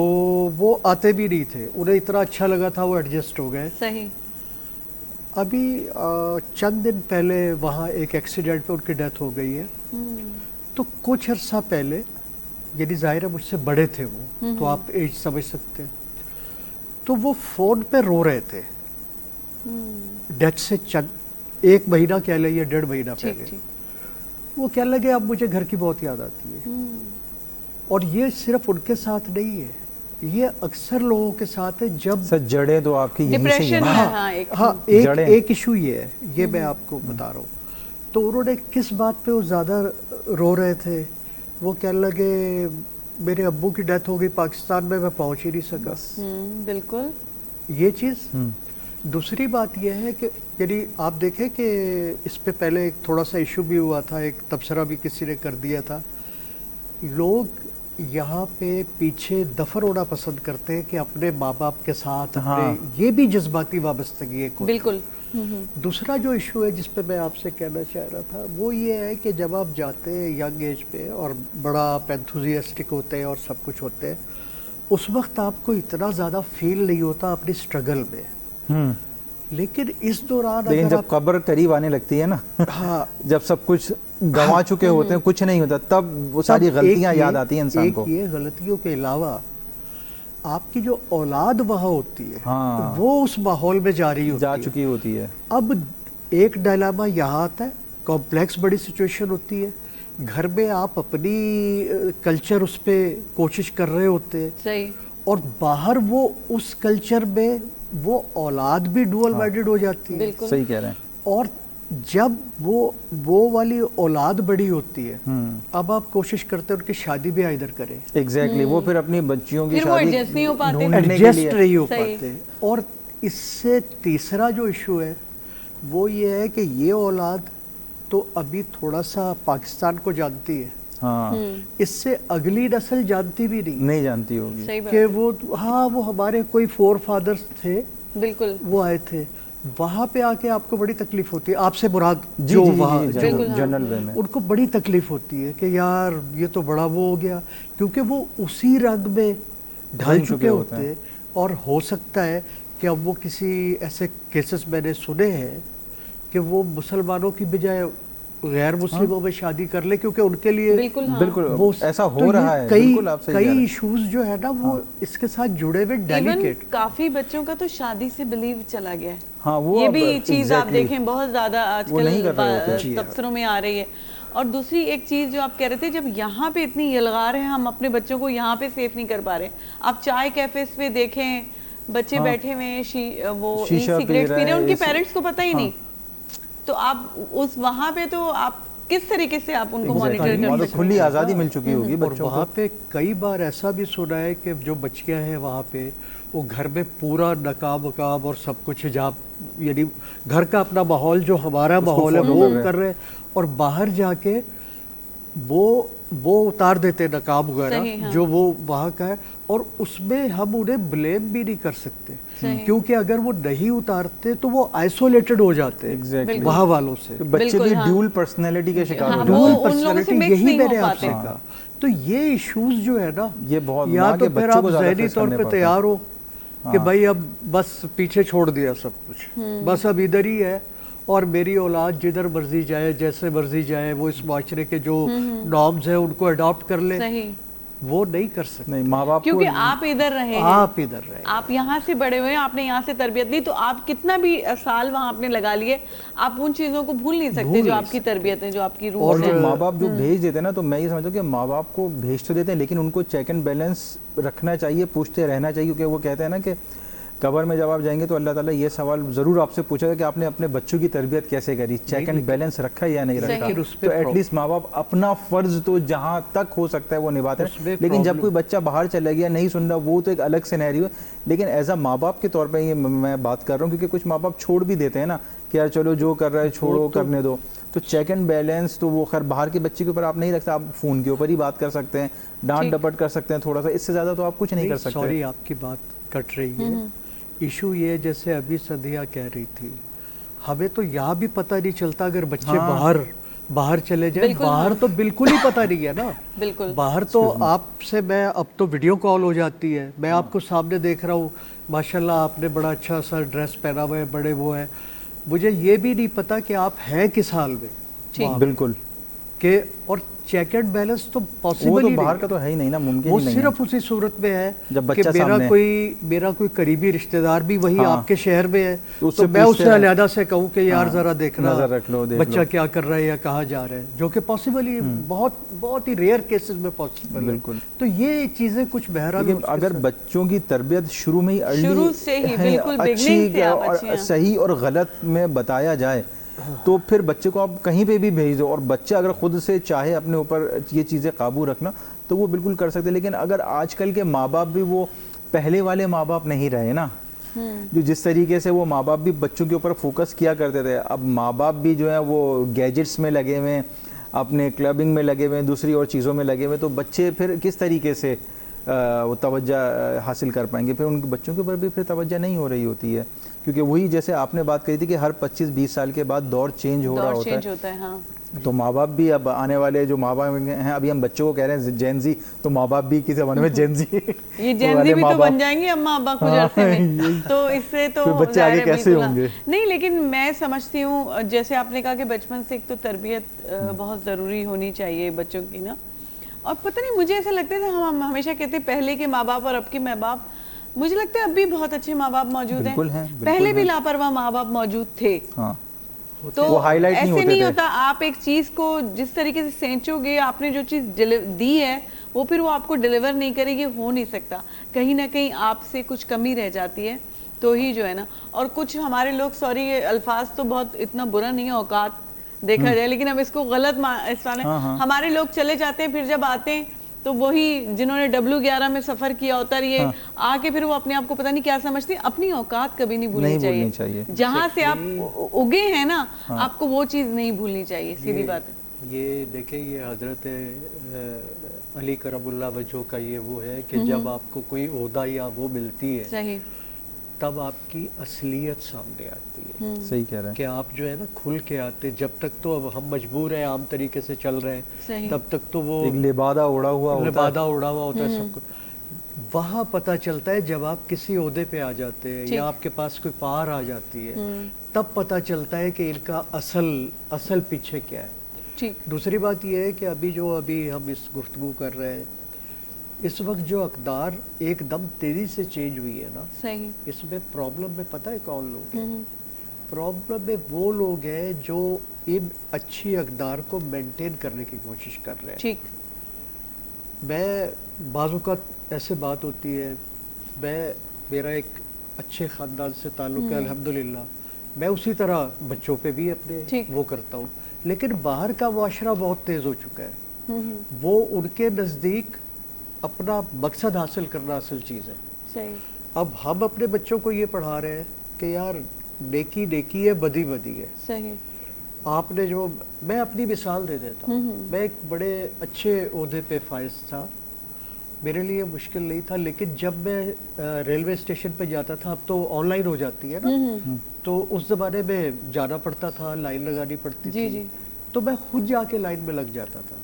वो आते भी नहीं थे, उन्हें इतना अच्छा लगा था, वो एडजस्ट हो गए। सही। अभी चंद दिन पहले वहाँ एक एक्सीडेंट पे उनकी डेथ हो गई है। तो कुछ अर्सा पहले, यदि जाहिर है मुझसे बड़े थे वो, तो आप एज समझ सकते हैं, तो वो फ़ोन पे रो रहे थे डेथ से 1 महीना कह लें या 1.5 महीना पहले। वो कहने लगे अब मुझे घर की बहुत याद आती है। और ये सिर्फ उनके साथ नहीं है, ये अक्सर लोगों के साथ है। जब सर जड़ें तो आपकी यहीं से ही डिप्रेशन हैं। है। हाँ, एक इशू ये है, ये मैं आपको बता रहा हूँ। तो उन्होंने किस बात पे वो ज़्यादा रो रहे थे, वो कहने लगे मेरे अब्बू की डेथ हो गई पाकिस्तान में, मैं पहुँच ही नहीं सका। बिल्कुल ये चीज़। दूसरी बात यह है कि यदि आप देखें कि इस पे पहले एक थोड़ा सा इशू भी हुआ था, एक तबसरा भी किसी ने कर दिया था, लोग यहाँ पे पीछे दफन होना पसंद करते हैं कि अपने माँ बाप के साथ अपने, ये भी जज्बाती वाबस्तगी है। बिल्कुल। दूसरा जो इशू है जिस पे मैं आपसे कहना चाह रहा था वो ये है कि जब आप जाते हैं यंग एज पे और बड़ा आप एंथुजियास्टिक होते हैं और सब कुछ होते हैं, उस वक्त आपको इतना ज़्यादा फील नहीं होता अपनी स्ट्रगल में। लेकिन इस दौरान लेकिन जब कब्र करीब आने लगती है ना, हाँ, जब सब कुछ गंवा चुके होते हैं, कुछ नहीं होता, तब वो सारी गलतियां याद आती हैं इंसान को। ये गलतियों के अलावा आपकी जो औलाद वहाँ होती है, हाँ, वो उस माहौल में जा चुकी होती है। अब एक डायलामा यहाँ आता है, कॉम्प्लेक्स बड़ी सिचुएशन होती है, घर में आप अपनी कल्चर उस पर कोशिश कर रहे होते हैं। सही। और बाहर वो उस कल्चर में वो औलाद भी डुअल माइंडेड हो जाती है। सही कह रहे हैं। और जब वो वाली औलाद बड़ी होती है, अब आप कोशिश करते हैं उनकी शादी भी इधर करें। एग्जैक्टली, वो फिर अपनी बच्चियों की शादी एडजस्ट नहीं हो पाते, एडजस्ट नहीं हो पाते। और इससे तीसरा जो इशू है वो ये है कि ये औलाद तो अभी थोड़ा सा पाकिस्तान को जानती है, हाँ, इससे अगली नस्ल जानती भी नहीं जानती होगी कि वो, हाँ, वो हमारे कोई 4 फादर्स थे, बिल्कुल, वो आए थे। वहाँ पे आके आपको बड़ी तकलीफ होती है, आपसे मुराद जो वहाँ जनरल वे में उनको बड़ी तकलीफ होती है कि यार ये तो बड़ा वो हो गया, क्योंकि वो उसी रंग में ढल चुके होते हैं। और हो सकता है कि अब वो किसी ऐसे केसेस मैंने सुने हैं कि वो मुसलमानों की बजाय गैर मुस्लिमों में शादी कर ले, क्योंकि उनके लिए बिल्कुल वो ऐसा हो रहा है। कई इश्यूज जो है ना वो इसके साथ जुड़े हुए डेलिकेट। काफी बच्चों का तो शादी से बिलीव चला गया है। हाँ, वो ये भी चीज आप देखें बहुत ज्यादा आजकल तबसरों में आ रही है। और दूसरी एक चीज जो आप कह रहे थे, जब यहाँ पे इतनी यलगार है, हम अपने बच्चों को यहाँ पे सेफ नहीं कर पा रहे। आप चाय कैफेस पे देखें, बच्चे बैठे हुए वो सिगरेट पी रहे हैं, उनके पेरेंट्स को पता ही नहीं। तो आप उस वहाँ पे तो आप किस तरीके से आप उनको मॉनिटर कर सकते हैं? खुली आज़ादी मिल चुकी होगी बच्चों को। वहाँ पे कई बार ऐसा भी सुना है कि जो बच्चियाँ हैं वहाँ पे, वो घर में पूरा नकाब वकाब और सब कुछ हिजाब, यानी घर का अपना माहौल जो हमारा माहौल है वो कर रहे हैं, और बाहर जाके वो उतार देते हैं नकाब वगैरह, हाँ, जो वो वहाँ का है। और उसमें हम उन्हें ब्लेम भी नहीं कर सकते, क्योंकि अगर वो नहीं उतारते तो वो आइसोलेटेड हो जाते हैं वहाँ वालों से। तो बच्चे भी ड्यूल पर्सनैलिटी के शिकार हो ड्यूल पर्सनैलिटी, यही मैंने आपसे कहा। तो ये इश्यूज जो है ना, ये बहुत, या तो फिर आप ज़हनी तौर पे तैयार हो कि भाई अब बस पीछे छोड़ दिया सब कुछ, बस अब इधर ही है, और मेरी औलाद जिधर मर्जी जाए, जैसे मर्जी जाए, वो इस माशरे के जो नॉर्म्स है उनको अडॉप्ट कर ले। वो नहीं कर सकते। नहीं, माँ बाप क्योंकि आप इधर रहे हैं, आप इधर रहे, आप यहाँ से बड़े हुए हैं, आपने यहाँ से तरबियत ली, तो आप कितना भी साल वहाँ आपने लगा लिए, आप उन चीजों को भूल नहीं सकते जो आपकी तरबियत है, जो आपकी रूह है। और माँ बाप जो भेज देते हैं ना, तो मैं ये समझता हूँ कि माँ बाप को भेज तो देते हैं, लेकिन उनको चेक एंड बैलेंस रखना चाहिए, पूछते रहना चाहिए, क्योंकि वो कहते हैं ना कि कब्र में जब आप जाएंगे तो अल्लाह ताला ये सवाल ज़रूर आपसे पूछेगा कि आपने अपने बच्चों की तरबियत कैसे करी, चेक एंड बैलेंस रखा या नहीं रखा। लेकिन उस पे तो एटलीस्ट माँ बाप अपना फ़र्ज़ तो जहाँ तक हो सकता है वो निभाते हैं, उसमें लेकिन जब problem- कोई बच्चा बाहर चला गया नहीं सुन रहा वो तो एक अलग सिनेरियो है। लेकिन एज अ माँ बाप के तौर पर ये मैं बात कर रहा हूँ, क्योंकि कुछ माँ बाप छोड़ भी देते हैं ना कि यार चलो जो कर रहा है छोड़ो, करने दो। तो चेक एंड बैलेंस तो वो खैर बाहर के बच्चे के ऊपर आप नहीं रख सकते, आप फ़ोन के ऊपर ही बात कर सकते हैं, डांट डपट कर सकते हैं थोड़ा सा, इससे ज़्यादा तो आप कुछ नहीं कर सकते। सॉरी, आपकी बात कट रही है। इशू ये, जैसे अभी संध्या कह रही थी, हमें तो यहाँ भी पता नहीं चलता अगर बच्चे बाहर चले जाए, बाहर तो बिल्कुल ही पता नहीं है ना। बिल्कुल बाहर तो आपसे मैं अब तो वीडियो कॉल हो जाती है, मैं आपको सामने देख रहा हूँ, माशाल्लाह आपने बड़ा अच्छा सा ड्रेस पहना हुआ है, बड़े वो है, मुझे ये भी नहीं पता कि आप हैं किस हाल में। बिल्कुल के और चेक एंड बैलेंस तो पॉसिबल वो तो ही बाहर नहीं का तो है ही नहीं ना, मुमकिन वो ही नहीं सिर्फ उसी सूरत में है जब कि बच्चा सामने है। मेरा कोई करीबी रिश्तेदार भी वही आपके शहर में है, तो उससे तो मैं पूछते उससे हैं। अलहदा से कहूँ कि यार जरा देखना, नजर रख लो, देख बच्चा लो। क्या कर रहा है या कहाँ जा रहा है, जो कि पॉसिबल ही बहुत बहुत ही रेयर केसेस में पॉसिबल है। बिल्कुल। तो ये चीजें कुछ बहरहाल लेकिन अगर बच्चों की तरबियत शुरू में ही शुरू से ही बिल्कुल beginning से आप अच्छी और हैं। सही और गलत में बताया जाए तो फिर बच्चे को आप कहीं पे भी भेज दो, और बच्चा अगर खुद से चाहे अपने ऊपर ये चीज़ें काबू रखना तो वो बिल्कुल कर सकते। लेकिन अगर आजकल के माँ बाप भी वो पहले वाले माँ बाप नहीं रहे ना, जो जिस तरीके से वो माँ बाप भी बच्चों के ऊपर फोकस किया करते थे, अब माँ बाप भी जो है वो गैजेट्स में लगे हुए हैं, अपने क्लबिंग में लगे हुए हैं, दूसरी और चीज़ों में लगे हुए हैं, तो बच्चे फिर किस तरीके से वो तवज्जो हासिल कर पाएंगे। फिर उन बच्चों के ऊपर भी फिर तवज्जो नहीं हो रही होती है, क्योंकि वही जैसे आपने बात करी थी कि हर 25-20 साल के बाद दौर चेंज हो रहा होता है। हाँ। तो माँ बाप भी अब आने वाले जो माँ बाप हैं, अभी हम बच्चों को कह रहे हैं जेन जी, तो माँ बाप भी किसी ज़माने में जेन जी ये जेन जी भी तो बन जाएंगे अम्मा अब्बा कुछ अरसे में, तो इससे तो बच्चे आगे कैसे होंगे। नहीं, लेकिन मैं समझती हूँ जैसे आपने कहा कि बचपन से एक तो तरबियत बहुत ज़रूरी होनी चाहिए बच्चों की ना। और पता नहीं, मुझे ऐसा लगता है, हम हमेशा कहते हैं पहले के माँ बाप और अब के माँ बाप, मुझे लगता है अब भी बहुत अच्छे माँ बाप मौजूद हैं। पहले भी लापरवाह माँ बाप मौजूद थे। तो वो हाईलाइट ऐसे नहीं होता, आप एक चीज को जिस तरीके से सेंचोगे, आपने जो चीज दी है वो फिर वो आपको डिलीवर नहीं करेगी, हो नहीं सकता। कहीं ना कहीं आपसे कुछ कमी रह जाती है, तो ही जो है ना। और कुछ हमारे लोग, सॉरी ये अल्फाज तो बहुत इतना बुरा नहीं है, औकात देखा जाए, लेकिन अब इसको गलत हमारे लोग चले जाते हैं, फिर जब आते हैं तो वही जिन्होंने W11 में सफर किया होता है, ये आके फिर वो अपने आप को पता नहीं क्या समझते हैं। अपनी औकात कभी नहीं भूलनी चाहिए। जहाँ से आप उगे हैं ना, आपको वो चीज नहीं भूलनी चाहिए, सीधी बात है। ये देखिए, ये हजरत अली करमुल्लाह वजह का ये वो है कि जब आपको कोई ओहदा या वो मिलती है, सही, तब आपकी असलियत सामने आती है। सही कह रहे हैं कि आप जो है ना खुल के आते, जब तक तो अब हम मजबूर हैं, आम तरीके से चल रहे हैं, तब तक तो वो एक लिबादा उड़ा हुआ होता है सबको। वहाँ पता चलता है जब आप किसी ओहदे पे आ जाते हैं या आपके पास कोई पार आ जाती है, तब पता चलता है कि इनका असल पीछे क्या है। ठीक। दूसरी बात यह है कि अभी हम इस गुफ्तगू कर रहे हैं, इस वक्त जो अकदार एकदम तेजी से चेंज हुई है ना, सही, इसमें प्रॉब्लम में पता है कौन लोग हैं? प्रॉब्लम में वो लोग हैं जो इन अच्छी अकदार को मेंटेन करने की कोशिश कर रहे हैं। ठीक। मैं बाजू का ऐसे बात होती है, मेरा एक अच्छे ख़ानदान से ताल्लुक़ है अल्हम्दुलिल्लाह, मैं उसी तरह बच्चों पे भी अपने वो करता हूँ, लेकिन बाहर का मुआशरा बहुत तेज़ हो चुका है। वो उनके नज़दीक अपना मकसद हासिल करना असल चीज़ है। सही। अब हम अपने बच्चों को ये पढ़ा रहे हैं कि यार नेकी नेकी है, बदी बदी है। सही। आपने जो, मैं अपनी मिसाल दे देता हूँ, मैं एक बड़े अच्छे ओहदे पे फाइज था, मेरे लिए मुश्किल नहीं था, लेकिन जब मैं रेलवे स्टेशन पे जाता था, अब तो ऑनलाइन हो जाती है ना, तो उस ज़माने में जाना पड़ता था, लाइन लगानी पड़ती थी, तो मैं खुद जाके लाइन में लग जाता था।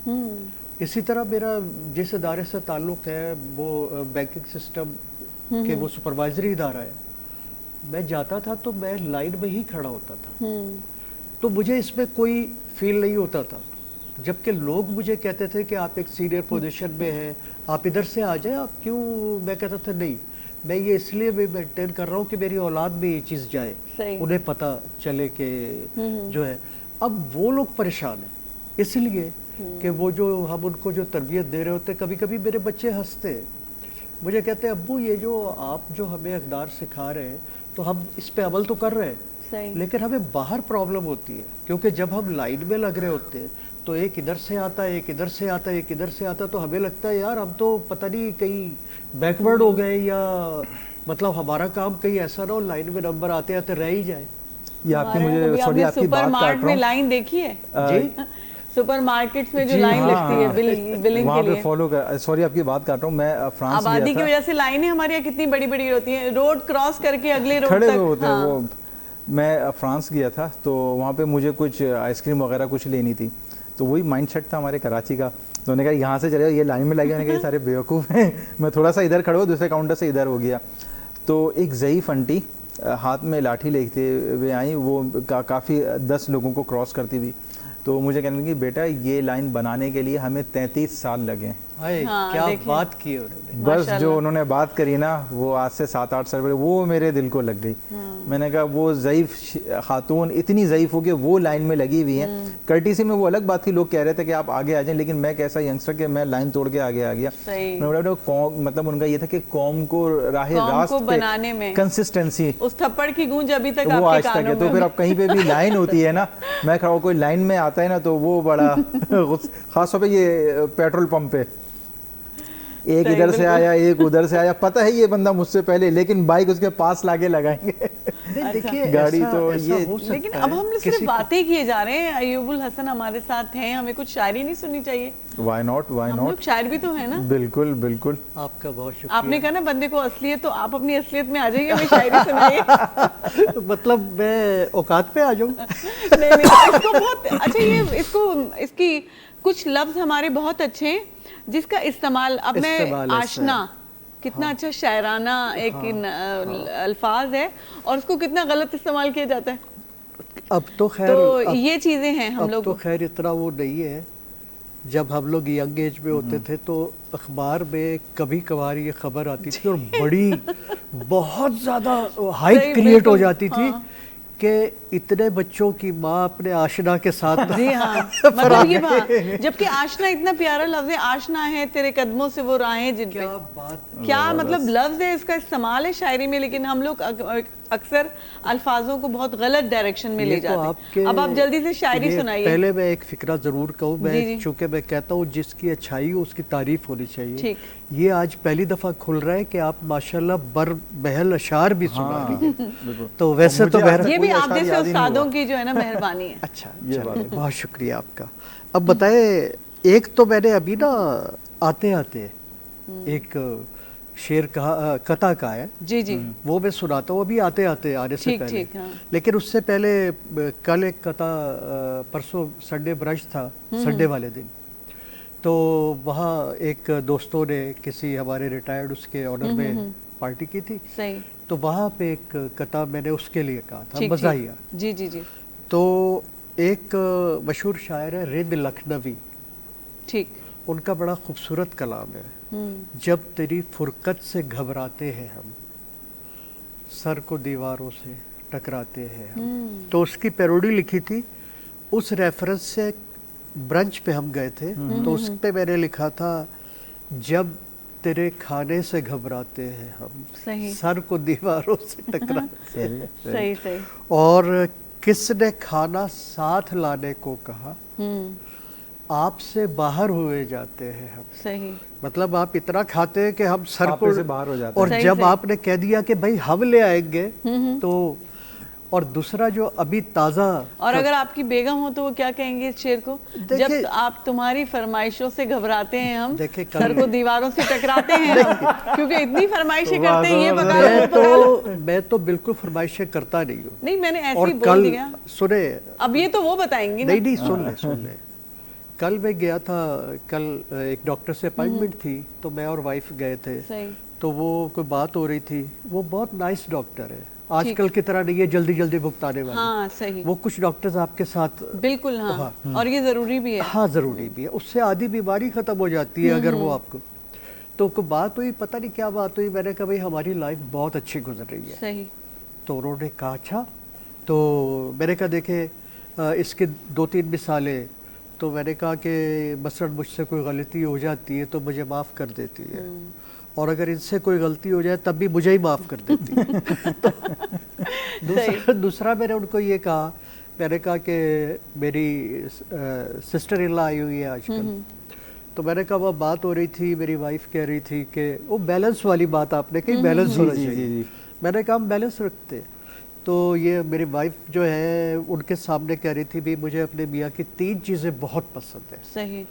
इसी तरह मेरा जिस इदारे से ताल्लुक़ है वो बैंकिंग सिस्टम के वो सुपरवाइजरी इदारा है, मैं जाता था तो मैं लाइन में ही खड़ा होता था, तो मुझे इसमें कोई फील नहीं होता था। जबकि लोग मुझे कहते थे कि आप एक सीनियर पोजीशन में हैं, आप इधर से आ जाए, आप क्यों? मैं कहता था नहीं, मैं ये इसलिए भी मेंटेन कर रहा हूँ कि मेरी औलाद में ये चीज़ जाए, उन्हें पता चले कि जो है। अब वो लोग परेशान हैं इसलिए कि वो जो हम उनको जो तरबियत दे रहे होते, कभी कभी मेरे बच्चे हंसते हैं, मुझे कहते हैं अब्बू ये जो आप जो हमें अक़दार सिखा रहे हैं तो हम इस पे अमल तो कर रहे हैं, सही। लेकिन हमें बाहर प्रॉब्लम होती है, क्योंकि जब हम लाइन में लग रहे होते हैं तो एक इधर से आता है, एक इधर से आता है, एक इधर से आता है, तो हमें लगता है यार हम तो पता नहीं कहीं बैकवर्ड हो गए, या मतलब हमारा काम कहीं ऐसा ना हो लाइन में नंबर आते आते रह ही जाए। ये आपकी मुझे सॉरी आपकी सुपर बात मार्ट काट में रहा लाइन देखी है जी सुपर मार्केट्स में जो जी, लाइन हाँ, लगती है बिलिंग वहाँ के पे लिए। फॉलो कर, सॉरी आपकी बात काट रहा हूँ, मैं फ्रांस आबादी की गया था, वजह से लाइनें हमारे यहाँ कितनी बड़ी बड़ी होती हैं, रोड क्रॉस करके अगले रोड खड़े तक। हुए होते हैं हाँ। वो। मैं फ्रांस गया था तो वहाँ पे मुझे कुछ आइसक्रीम वगैरह कुछ लेनी थी, तो वही माइंड सेट था हमारे कराची का। तो उन्होंने कहा यहाँ से चले, ये लाइन में लगे, मैंने कहा ये सारे बेवकूफ़ हैं। मैं थोड़ा सा इधर खड़ा हुआ, दूसरे काउंटर से इधर हो गया, तो एक ज़ईफ़ आंटी हाथ में लाठी लेते हुए आई, वो काफ़ी 10 लोगों को क्रॉस करती थी। तो मुझे कहने लगी बेटा ये लाइन बनाने के लिए हमें 33 साल लगे। हाय, हाँ, क्या देखिए। बात की उन्होंने। बस माशाल्लाह। जो उन्होंने बात करी ना, वो आज से 7-8 साल पहले, वो मेरे दिल को लग गई। मैंने कहा वो ज़ईफ़ खातून इतनी ज़ईफ़ हो के वो लाइन में लगी हुई है। कर्टिसी में वो अलग बात थी, लोग कह रहे थे कि आप आगे आ जाएं, लेकिन मैं कैसा यंगस्टर कि मैं लाइन तोड़ के आगे आ गया। सही। मैं बोला कौम, मतलब उनका ये था कि कौम को राह कौम रास्त को पे बनाने में कंसिस्टेंसी, उस थप्पड़ की गूंज अभी तक वो आपके आज तक कानों है। तो में फिर अभी- अब कहीं पे भी लाइन होती है ना, मैं खड़ा कोई लाइन में आता है ना, तो वो बड़ा खासतौर पे ये पेट्रोल पंप पे एक सही, इधर से बिल्कुल। आया, एक उधर से आया, पता है ये बंदा मुझसे पहले, लेकिन बाइक उसके पास लाके लगाएंगे। नहीं, देखिए गाड़ी ऐसा- तो ऐसा ये- हो सकता लेकिन है, अब हम लोग सिर्फ किसी को- बातें किए जा रहे हैं। अयूबुल हसन हमारे साथ हैं, हमें कुछ शायरी नहीं सुननी चाहिए? व्हाई नॉट, व्हाई हम नॉट, लोग शायर भी तो है ना। बिल्कुल बिल्कुल। आपका बहुत शुक्रिया। आपने कहा ना बंदे को असलियत, तो आप अपनी असलियत में आ जाइए, हमें शायरी सुनाइए। मतलब मैं औकात पे आ जाऊं? नहीं नहीं, इसको बहुत अच्छा, ये इसको इसकी कुछ लफ्ज हमारे बहुत अच्छे हैं जिसका इस्तेमाल अब मैं इस्तेमाल ऐसा आशना, कितना अच्छा शायराना एक अल्फाज है, और उसको कितना गलत इस्तेमाल किया जाता है। अब तो खैर तो अब, ये चीजें हैं हम अब लोग तो खैर इतना वो नहीं है। जब हम लोग यंग एज में होते थे तो अखबार में कभी कभार ये खबर आती थी और बड़ी बहुत ज़्यादा हाइप सही, क्रिएट हो बिल्कुल, जाती थी हाँ। कि इतने बच्चों की माँ अपने आशना के साथ जी हाँ, मतलब ये बात, जबकि आशना इतना प्यारा लफ्ज है, आशना है तेरे कदमों से वो राहें जिन पे, क्या बात। क्या मतलब लफ्ज है, इसका इस्तेमाल है शायरी में, लेकिन हम लोग अक्सर अल्फाजों को बहुत गलत डायरेक्शन में ले ये तो जाते आपके हैं। अब आप जल्दी से शायरी ये सुनाइए। पहले मैं एक फिक्रा जरूर कहूँ, जी, जी। मैं चूंकि मैं कहता हूँ जिसकी अच्छाई हो उसकी तारीफ होनी चाहिए। ठीक। ये आज पहली दफा खुल रहा है कि आप माशाल्लाह बर बहल अशार भी सुना रही हैं। बिल्कुल। तो वैसे तो मुझे बहर ये भी कोई आप अशार जैसे याद ही नहीं उस्तादों हुआ। की जो है ना मेहरबानी है। अच्छा, ये चलिए, बात है। बहुत शुक्रिया आपका। अब बताए, एक तो मैंने अभी ना आते आते एक शेर कहा कथा का है, जी जी, वो मैं सुनाता हूँ अभी आते आते आने से ठीक, पहले। ठीक, हाँ। लेकिन उससे पहले कल एक कथा, परसों संडे ब्रंच था, संडे वाले दिन, तो वहाँ एक दोस्तों ने किसी हमारे रिटायर्ड उसके ऑनर में पार्टी की थी, सही, तो वहाँ पे एक कथा मैंने उसके लिए कहा था, ठीक मज़ाहिया। ठीक, जी जी जी, तो एक मशहूर शायर है रिद लखनवी, ठीक, उनका बड़ा खूबसूरत कलाम है। जब तेरी फुरकत से घबराते हैं हम, सर को दीवारों से टकराते हैं हम, तो उसकी पैरोडी लिखी थी। उस रेफरेंस से ब्रंच पे हम गए थे, तो उस पे मैंने लिखा था, जब तेरे खाने से घबराते हैं हम, सही, सर को दीवारों से टकराते हैं। सही सही, और किसने खाना साथ लाने को कहा, आपसे बाहर हुए जाते हैं हम। सही, मतलब आप इतना खाते हैं कि हम सर आपे को से बाहर हो जाते और हैं। जब सही, आपने कह दिया कि भाई हम ले आएंगे, तो और दूसरा जो अभी ताज़ा, और अगर आपकी बेगम हो तो वो क्या कहेंगे इस शेर को? देखिए- जब आप तुम्हारी फरमाइशों से घबराते हैं हम, देखिए, सर को दीवारों से टकराते हैं हम, क्योंकि इतनी फरमाइशें करते हैं, ये वाह, पका लो, वो पका लो। मैं तो बिल्कुल फरमाइशें करता नहीं हूँ। नहीं, मैंने ऐसे और ही बोल कल दिया। सुने, अब ये तो वो बताएंगी ना। नहीं नहीं, सुन ले। कल मैं गया था, कल एक डॉक्टर से अपॉइंटमेंट थी, तो मैं और वाइफ गए थे, सही, तो वो कोई बात हो रही थी। वो बहुत नाइस डॉक्टर है, आजकल की तरह नहीं है जल्दी जल्दी भुगताने वाले। हाँ सही, वो कुछ डॉक्टर्स आपके साथ, बिल्कुल हाँ, हाँ। और ये जरूरी भी है। हाँ ज़रूरी भी है, उससे आधी बीमारी ख़त्म हो जाती है अगर वो आपको। तो कोई बात हुई, पता नहीं क्या बात हुई, मैंने कहा भाई हमारी लाइफ बहुत अच्छी गुजर रही है। सही, तो उन्होंने कहा अच्छा, तो मैंने कहा देखे इसकी 2-3 मिसालें, तो मैंने कहा कि मसलन मुझसे कोई गलती हो जाती है तो मुझे माफ़ कर देती है, और अगर इनसे कोई गलती हो जाए तब भी मुझे ही माफ़ कर देती। तो दूसरा मैंने उनको ये कहा, मैंने कहा कि मेरी सिस्टर इन लॉ आई हुई है आजकल, तो मैंने कहा, वो बात हो रही थी, मेरी वाइफ कह रही थी कि वो बैलेंस वाली बात आपने कही, बैलेंस होना चाहिए। मैंने कहा हम बैलेंस रखते। तो ये मेरी वाइफ जो है उनके सामने कह रही थी भी मुझे अपने मियाँ की 3 चीज़ें बहुत पसंद है। सही।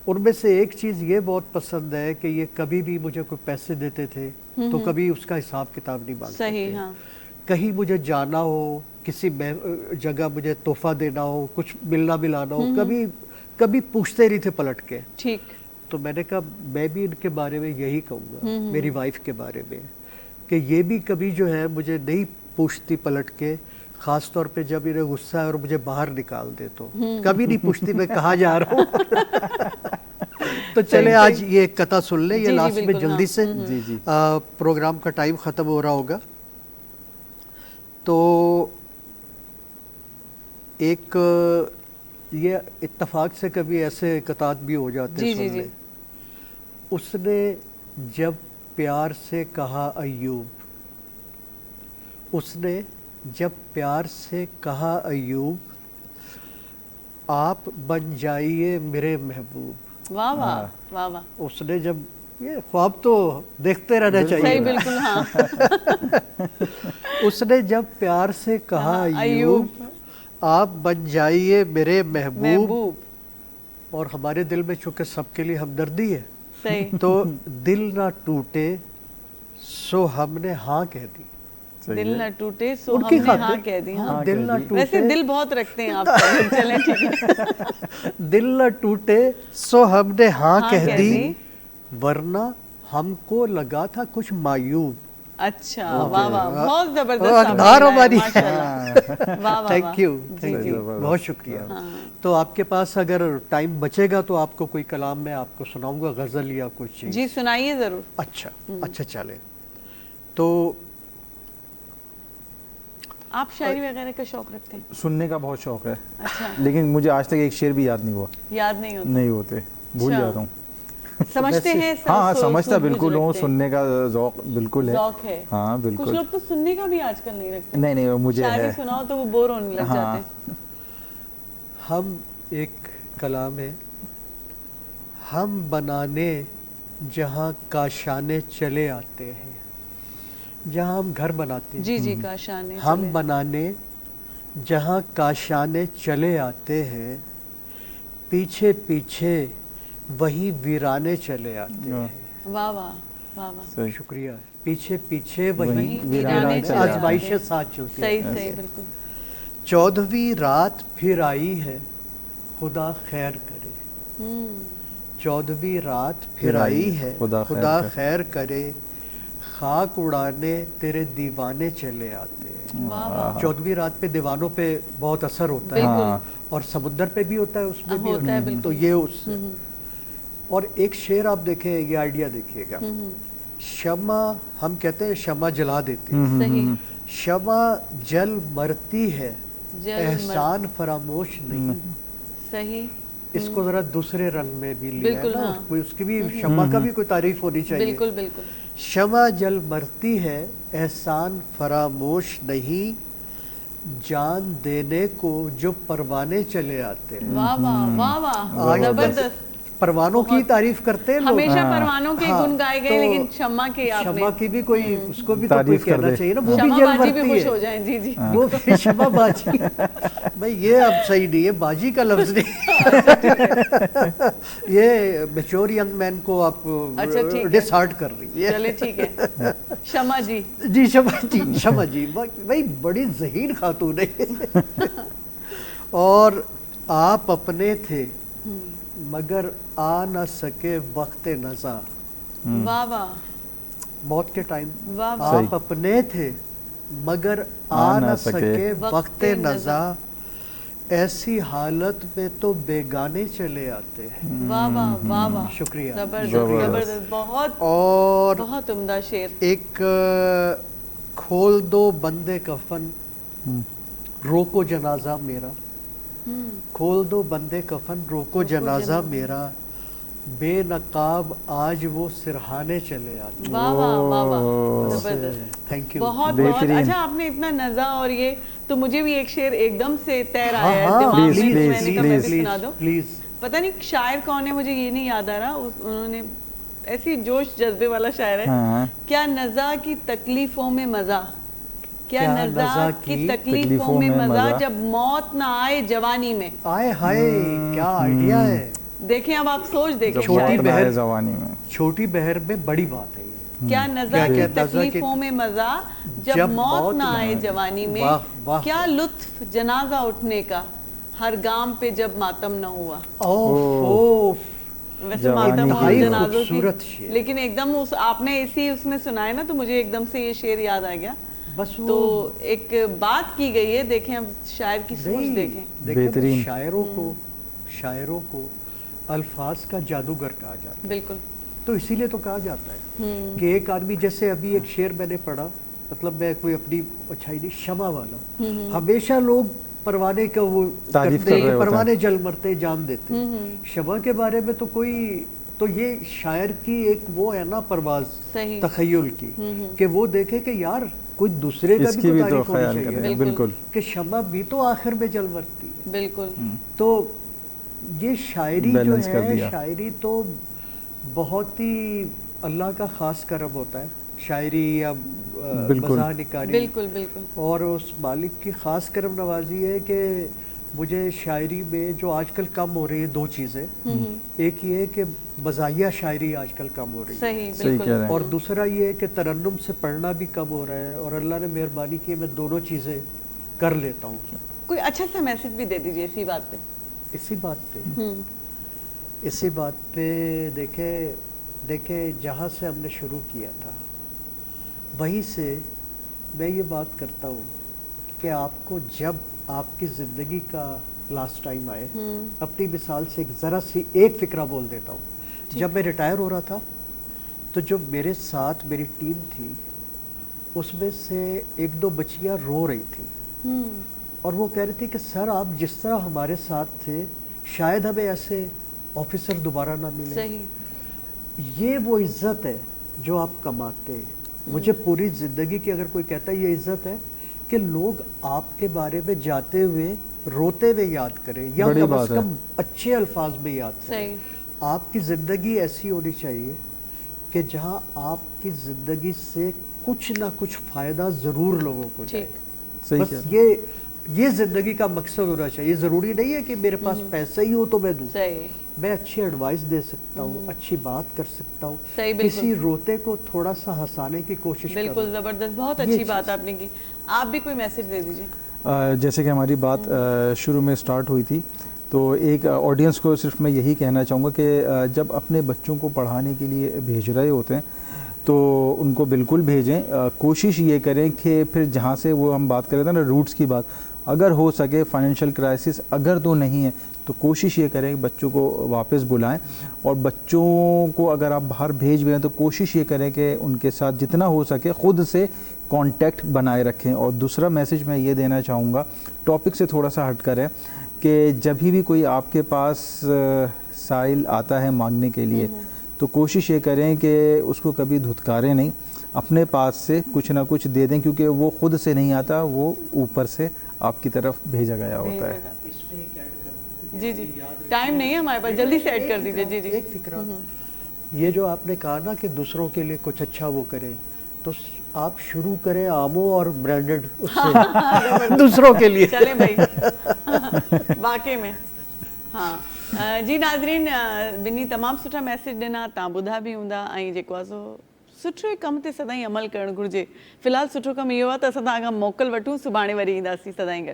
उनमें से एक चीज़ ये बहुत पसंद है कि ये कभी भी मुझे कोई पैसे देते थे तो कभी उसका हिसाब किताब नहीं मांगते सही, थे। हाँ। कहीं मुझे जाना हो, किसी जगह मुझे तोहफा देना हो, कुछ मिलना मिलाना हो, कभी कभी पूछते नहीं थे पलट के। ठीक। तो मैंने कहा मैं भी इनके बारे में यही कहूँगा, मेरी वाइफ के बारे में, कि ये भी कभी जो है मुझे नहीं पूछती पलट के, ख़ास तौर पे जब इन्हें गुस्सा है और मुझे बाहर निकाल दे तो कभी नहीं पूछती मैं कहाँ जा रहा हूँ। तो चले आज ये एक कथा सुन ले, ये लास्ट में जल्दी से प्रोग्राम का टाइम ख़त्म हो रहा होगा। तो एक ये इत्तेफाक से कभी ऐसे कतात भी हो जाते हैं सुनने। उसने जब प्यार से कहा अय्यूब, उसने जब प्यार से कहा अय्यूब, आप बन जाइए मेरे महबूब। वाह वाह वाह वाह। उसने जब, ये ख्वाब तो देखते रहना चाहिए। सही, बिल्कुल, हाँ। उसने जब प्यार से कहा अय्यूब, आप बन जाइए मेरे महबूब, और हमारे दिल में चूंकि सबके लिए हमदर्दी है, सही। तो दिल ना टूटे सो हमने हाँ कह दी। दिल ना टूटे सो हमने हाँ कह दी। हाँ, दिल ना टूटे, वैसे दिल बहुत रखते हैं आप। चलें, ठीक है। दिल ना टूटे सो हमने हाँ कह दी, वरना हमको लगा था कुछ मायूब। अच्छा, वाह वाह, बहुत जबरदस्त अखबार हमारी। थैंक यू, बहुत शुक्रिया। तो आपके पास अगर टाइम बचेगा तो आपको कोई कलाम मैं आपको सुनाऊंगा, गजल या कुछ चीज। जी सुनाइए जरूर। अच्छा अच्छा, चले। तो आप शायरी वगैरह का शौक रखते हैं? सुनने का बहुत शौक है। अच्छा। लेकिन मुझे आज तक एक शेर भी याद नहीं हुआ। याद नहीं होता? नहीं होते, भूल जाता हूँ। समझते हैं? हाँ, समझता बिल्कुल हूँ, सुनने का ज़ौक बिल्कुल है। ज़ौक है। हाँ बिल्कुल। कुछ लोग तो सुनने का भी आजकल नहीं रखते। नहीं नहीं, मुझे है। सुनाओ तो वो बोर होने लग जाते हैं। हम, एक कलाम है, हम बनाने जहाँ काशाने चले आते हैं, जहाँ हम घर बनाते हैं। जी जी, काशाने। हम बनाने जहाँ काशाने चले आते हैं, पीछे पीछे वही वीराने चले आते हैं। वाह वाह वाह वाह, शुक्रिया। पीछे पीछे वही वीराने चले, आजमाइशें साथ चलती हैं। सही सही, बिल्कुल। 14वीं रात फिर आई है, खुदा खैर करे। 14वीं रात फिर आई है, खुदा खैर करे, खाक उड़ाने तेरे दीवाने चले आते हैं। 14वीं रात पे दीवानों पे बहुत असर होता है, और समुद्र पे भी होता है, उसमें भी होता है। तो ये उस, और एक शेर आप देखें, ये आइडिया देखिएगा। शमा, हम कहते हैं शमा जला देती है, शमा जल मरती है, एहसान फरामोश नहीं। सही। इसको जरा दूसरे रंग में भी लिया है ना, कोई उसकी भी, शमा का भी कोई तारीफ होनी चाहिए। बिल्कुल बिल्कुल। शमा जल मरती है, एहसान फरामोश नहीं, जान देने को जो परवाने चले आते हैं। वाह वाह वाह वाह, जबरदस्त। परवानों की तारीफ करते हैं लोग, हमेशा परवानों के गुण गाए गए, लेकिन शम्मा के आपने, शम्मा की भी कोई, उसको भी तो कोई कहना चाहिए ना, वो भी जल बाजी मरती भी खुश है। हो जाएं। जी जी, वो भी शम्मा बाजी। भाई ये अब सही नहीं है, बाजी का लफ्ज नहीं। ये मैच्योर यंग मैन को आप डिसहार्ट कर रही है। चले ठीक है। शम्मा जी, जी शम्मा जी, शम्मा जी भाई बड़ी ज़हीन खातून है। और आप अपने थे मगर आ न सके वक्त नज़ा। वाह वाह, मौत के टाइम वाह आप अपने थे मगर आ न सके वक्त नज़ा, ऐसी हालत में तो बेगाने चले आते हैं। वाह वाह वाह वाह, शुक्रिया, जबरदस्त, बहुत और बहुत उम्दा शेर। एक खोल दो बंदे कफन, रोको जनाजा मेरा। खोल दो बंदे कफन, रोको जनाजा मेरा, बेनकाब आज वो सिरहाने चले आते। वाह वाह वाह वाह, जबरदस्त। Thank you. बहुत बहुत बेहतरीन। अच्छा, आपने इतना नज़ा और ये तो मुझे भी एक शेर एकदम से तैर हाँ आया है हाँ, दिमाग में, प्लीज, तो प्लीज, मैंने कहा मैं भी प्लीज, सुना दूं। प्लीज। पता नहीं शायर कौन है, मुझे ये नहीं याद आ रहा, उन्होंने ऐसी जोश जज्बे वाला शायर है। हाँ। क्या नज़ा की तकलीफों में मज़ा, क्या क्या नज़ा नज़ा की की तकलीफों में मज़ा, जब मौत ना आए जवानी में। आए हाय, क्या आइडिया है। देखें अब आप सोच देखें, जब छोटी शायर। मौत बहर- आए जवानी में। छोटी बहर में बड़ी बात है ये। क्या नज़ा क्या- की क्या नज़ा की- तकलीफों में मज़ा, जब जब मौत मौत ना ना आए आए। जवानी में। वाह, वाह, क्या वाह। लुत्फ जनाजा उठने का, हर गाम पे जब मातम न हुआ। ओफ, वैसे जवानी मातम की और है। जनाजों खूबसूरत की, शेर। लेकिन एकदम उस आपने इसी उसमें सुनाए ना, तो मुझे एकदम से ये शेर याद आ गया। बस वो तो एक बात की गई है, देखें अब शायर की सोच नहीं, देखें। देखिए, बेहतरीन। शायरों को अल्फाज का जादूगर कहा जाता है। बिल्कुल। तो इसीलिए तो कहा जाता है कि एक आदमी, जैसे अभी एक शेर मैंने पढ़ा, मतलब मैं कोई अपनी अच्छाई नहीं, शमा वाला, हमेशा लोग परवाने का वो तारीफ करते कर हैं रहे कि होते परवाने जल मरते जान देते। शमा के बारे में तो कोई, तो ये शायर की एक वो है ना परवाज सही। तखय्युल की, कि वो देखे कि यार कोई दूसरे का इसकी भी भी तो तो तारीफ होनी ख्याल चाहिए करें, ना, बिल्कुल। कि शमा भी तो आखिर में जल मरती है। बिल्कुल। तो ये शायरी जो बैलेंस कर है, दिया। शायरी तो बहुत ही अल्लाह का खास करम होता है, शायरी या बिल्कुल। मज़ाह निकारी। बिल्कुल बिल्कुल। और उस मालिक की खास करम नवाजी है कि मुझे शायरी में जो आजकल कम हो रही है, दो चीज़ें, एक ये है कि मज़ाहिया शायरी आजकल कम हो रही है, सही सही बिल्कुल। कह रहे हैं। और दूसरा ये है कि तरन्नुम से पढ़ना भी कम हो रहा है, और अल्लाह ने मेहरबानी की मैं दोनों चीज़ें कर लेता हूँ। कोई अच्छा सा मैसेज भी दे दीजिए इसी बात पे। इसी बात पे देखे जहाँ से हमने शुरू किया था, वहीं से मैं ये बात करता हूँ कि आपको जब आपकी ज़िंदगी का लास्ट टाइम आए, अपनी मिसाल से एक ज़रा सी एक फ़िक्रा बोल देता हूँ। जब मैं रिटायर हो रहा था, तो जो मेरे साथ मेरी टीम थी, उसमें से एक दो बच्चियाँ रो रही थी, और वो कह रही थी कि सर आप जिस तरह हमारे साथ थे, शायद हमें ऐसे ऑफिसर दोबारा ना मिले। सही। ये वो इज्जत है जो आप कमाते हैं। मुझे पूरी ज़िंदगी की अगर कोई कहता है ये इज्जत है कि लोग आपके बारे में जाते हुए रोते हुए याद करें, या बड़ी कम बात से कम अच्छे अल्फाज में याद करें। सही। आपकी ज़िंदगी ऐसी होनी चाहिए कि जहाँ आपकी ज़िंदगी से कुछ ना कुछ फ़ायदा ज़रूर लोगों को जाए। ठीक। सही बस कह रहे हैं। ये ज़िंदगी का मकसद होना चाहिए। ज़रूरी नहीं है कि मेरे पास पैसा ही हो तो मैं दूँ। सही। मैं अच्छी एडवाइस दे सकता हूँ, अच्छी बात कर सकता हूँ, सही, बिल्कुल। किसी रोते को थोड़ा सा हंसाने की कोशिश बिल्कुल करूँ। ज़बरदस्त, बहुत ये अच्छी चीज़। बात आपने की। आप भी कोई मैसेज दे दीजिए। जैसे कि हमारी बात शुरू में स्टार्ट हुई थी, तो एक ऑडियंस को सिर्फ मैं यही कहना चाहूँगा कि जब अपने बच्चों को पढ़ाने के लिए भेज रहे होते हैं, तो उनको बिल्कुल भेजें। कोशिश ये करें कि फिर जहाँ से वो हम बात कर रहे थे ना, रूट्स की बात, अगर हो सके फाइनेंशियल क्राइसिस अगर तो नहीं है, तो कोशिश ये करें कि बच्चों को वापस बुलाएं। और बच्चों को अगर आप बाहर भेज भी हैं, तो कोशिश ये करें कि उनके साथ जितना हो सके ख़ुद से कांटेक्ट बनाए रखें। और दूसरा मैसेज मैं ये देना चाहूँगा, टॉपिक से थोड़ा सा हट कर है, कि जब भी कोई आपके पास साइल आता है मांगने के लिए, तो कोशिश ये करें कि उसको कभी धुतकारें नहीं, अपने पास से कुछ ना कुछ दे दें, क्योंकि वो ख़ुद से नहीं आता, वो ऊपर से आपकी तरफ भेजा गया होता है। इसमें एक ऐड कर, जी जी, टाइम नहीं है हमारे पास, जल्दी से ऐड कर दीजिए। जी जी। एक फिक्रा, ये जो आपने कहा ना कि दूसरों के लिए कुछ अच्छा वो करें, तो आप शुरू करें आमो और ब्रांडेड उससे दूसरों के लिए। चले भाई वाकई में। हाँ जी नाज़रीन, बिनी तमामु सुठा मैसेज ॾिना, तव्हां ॿुधा बि हूंदा, ऐं जेको आहे सो सुठे कम ते सदाईं अमल करणु घुरिजे। फ़िलहालु सुठो कमु इहो आहे त असां तव्हां खां मोकल वठूं, सुभाणे वरी ईंदासीं सदाईं गॾु।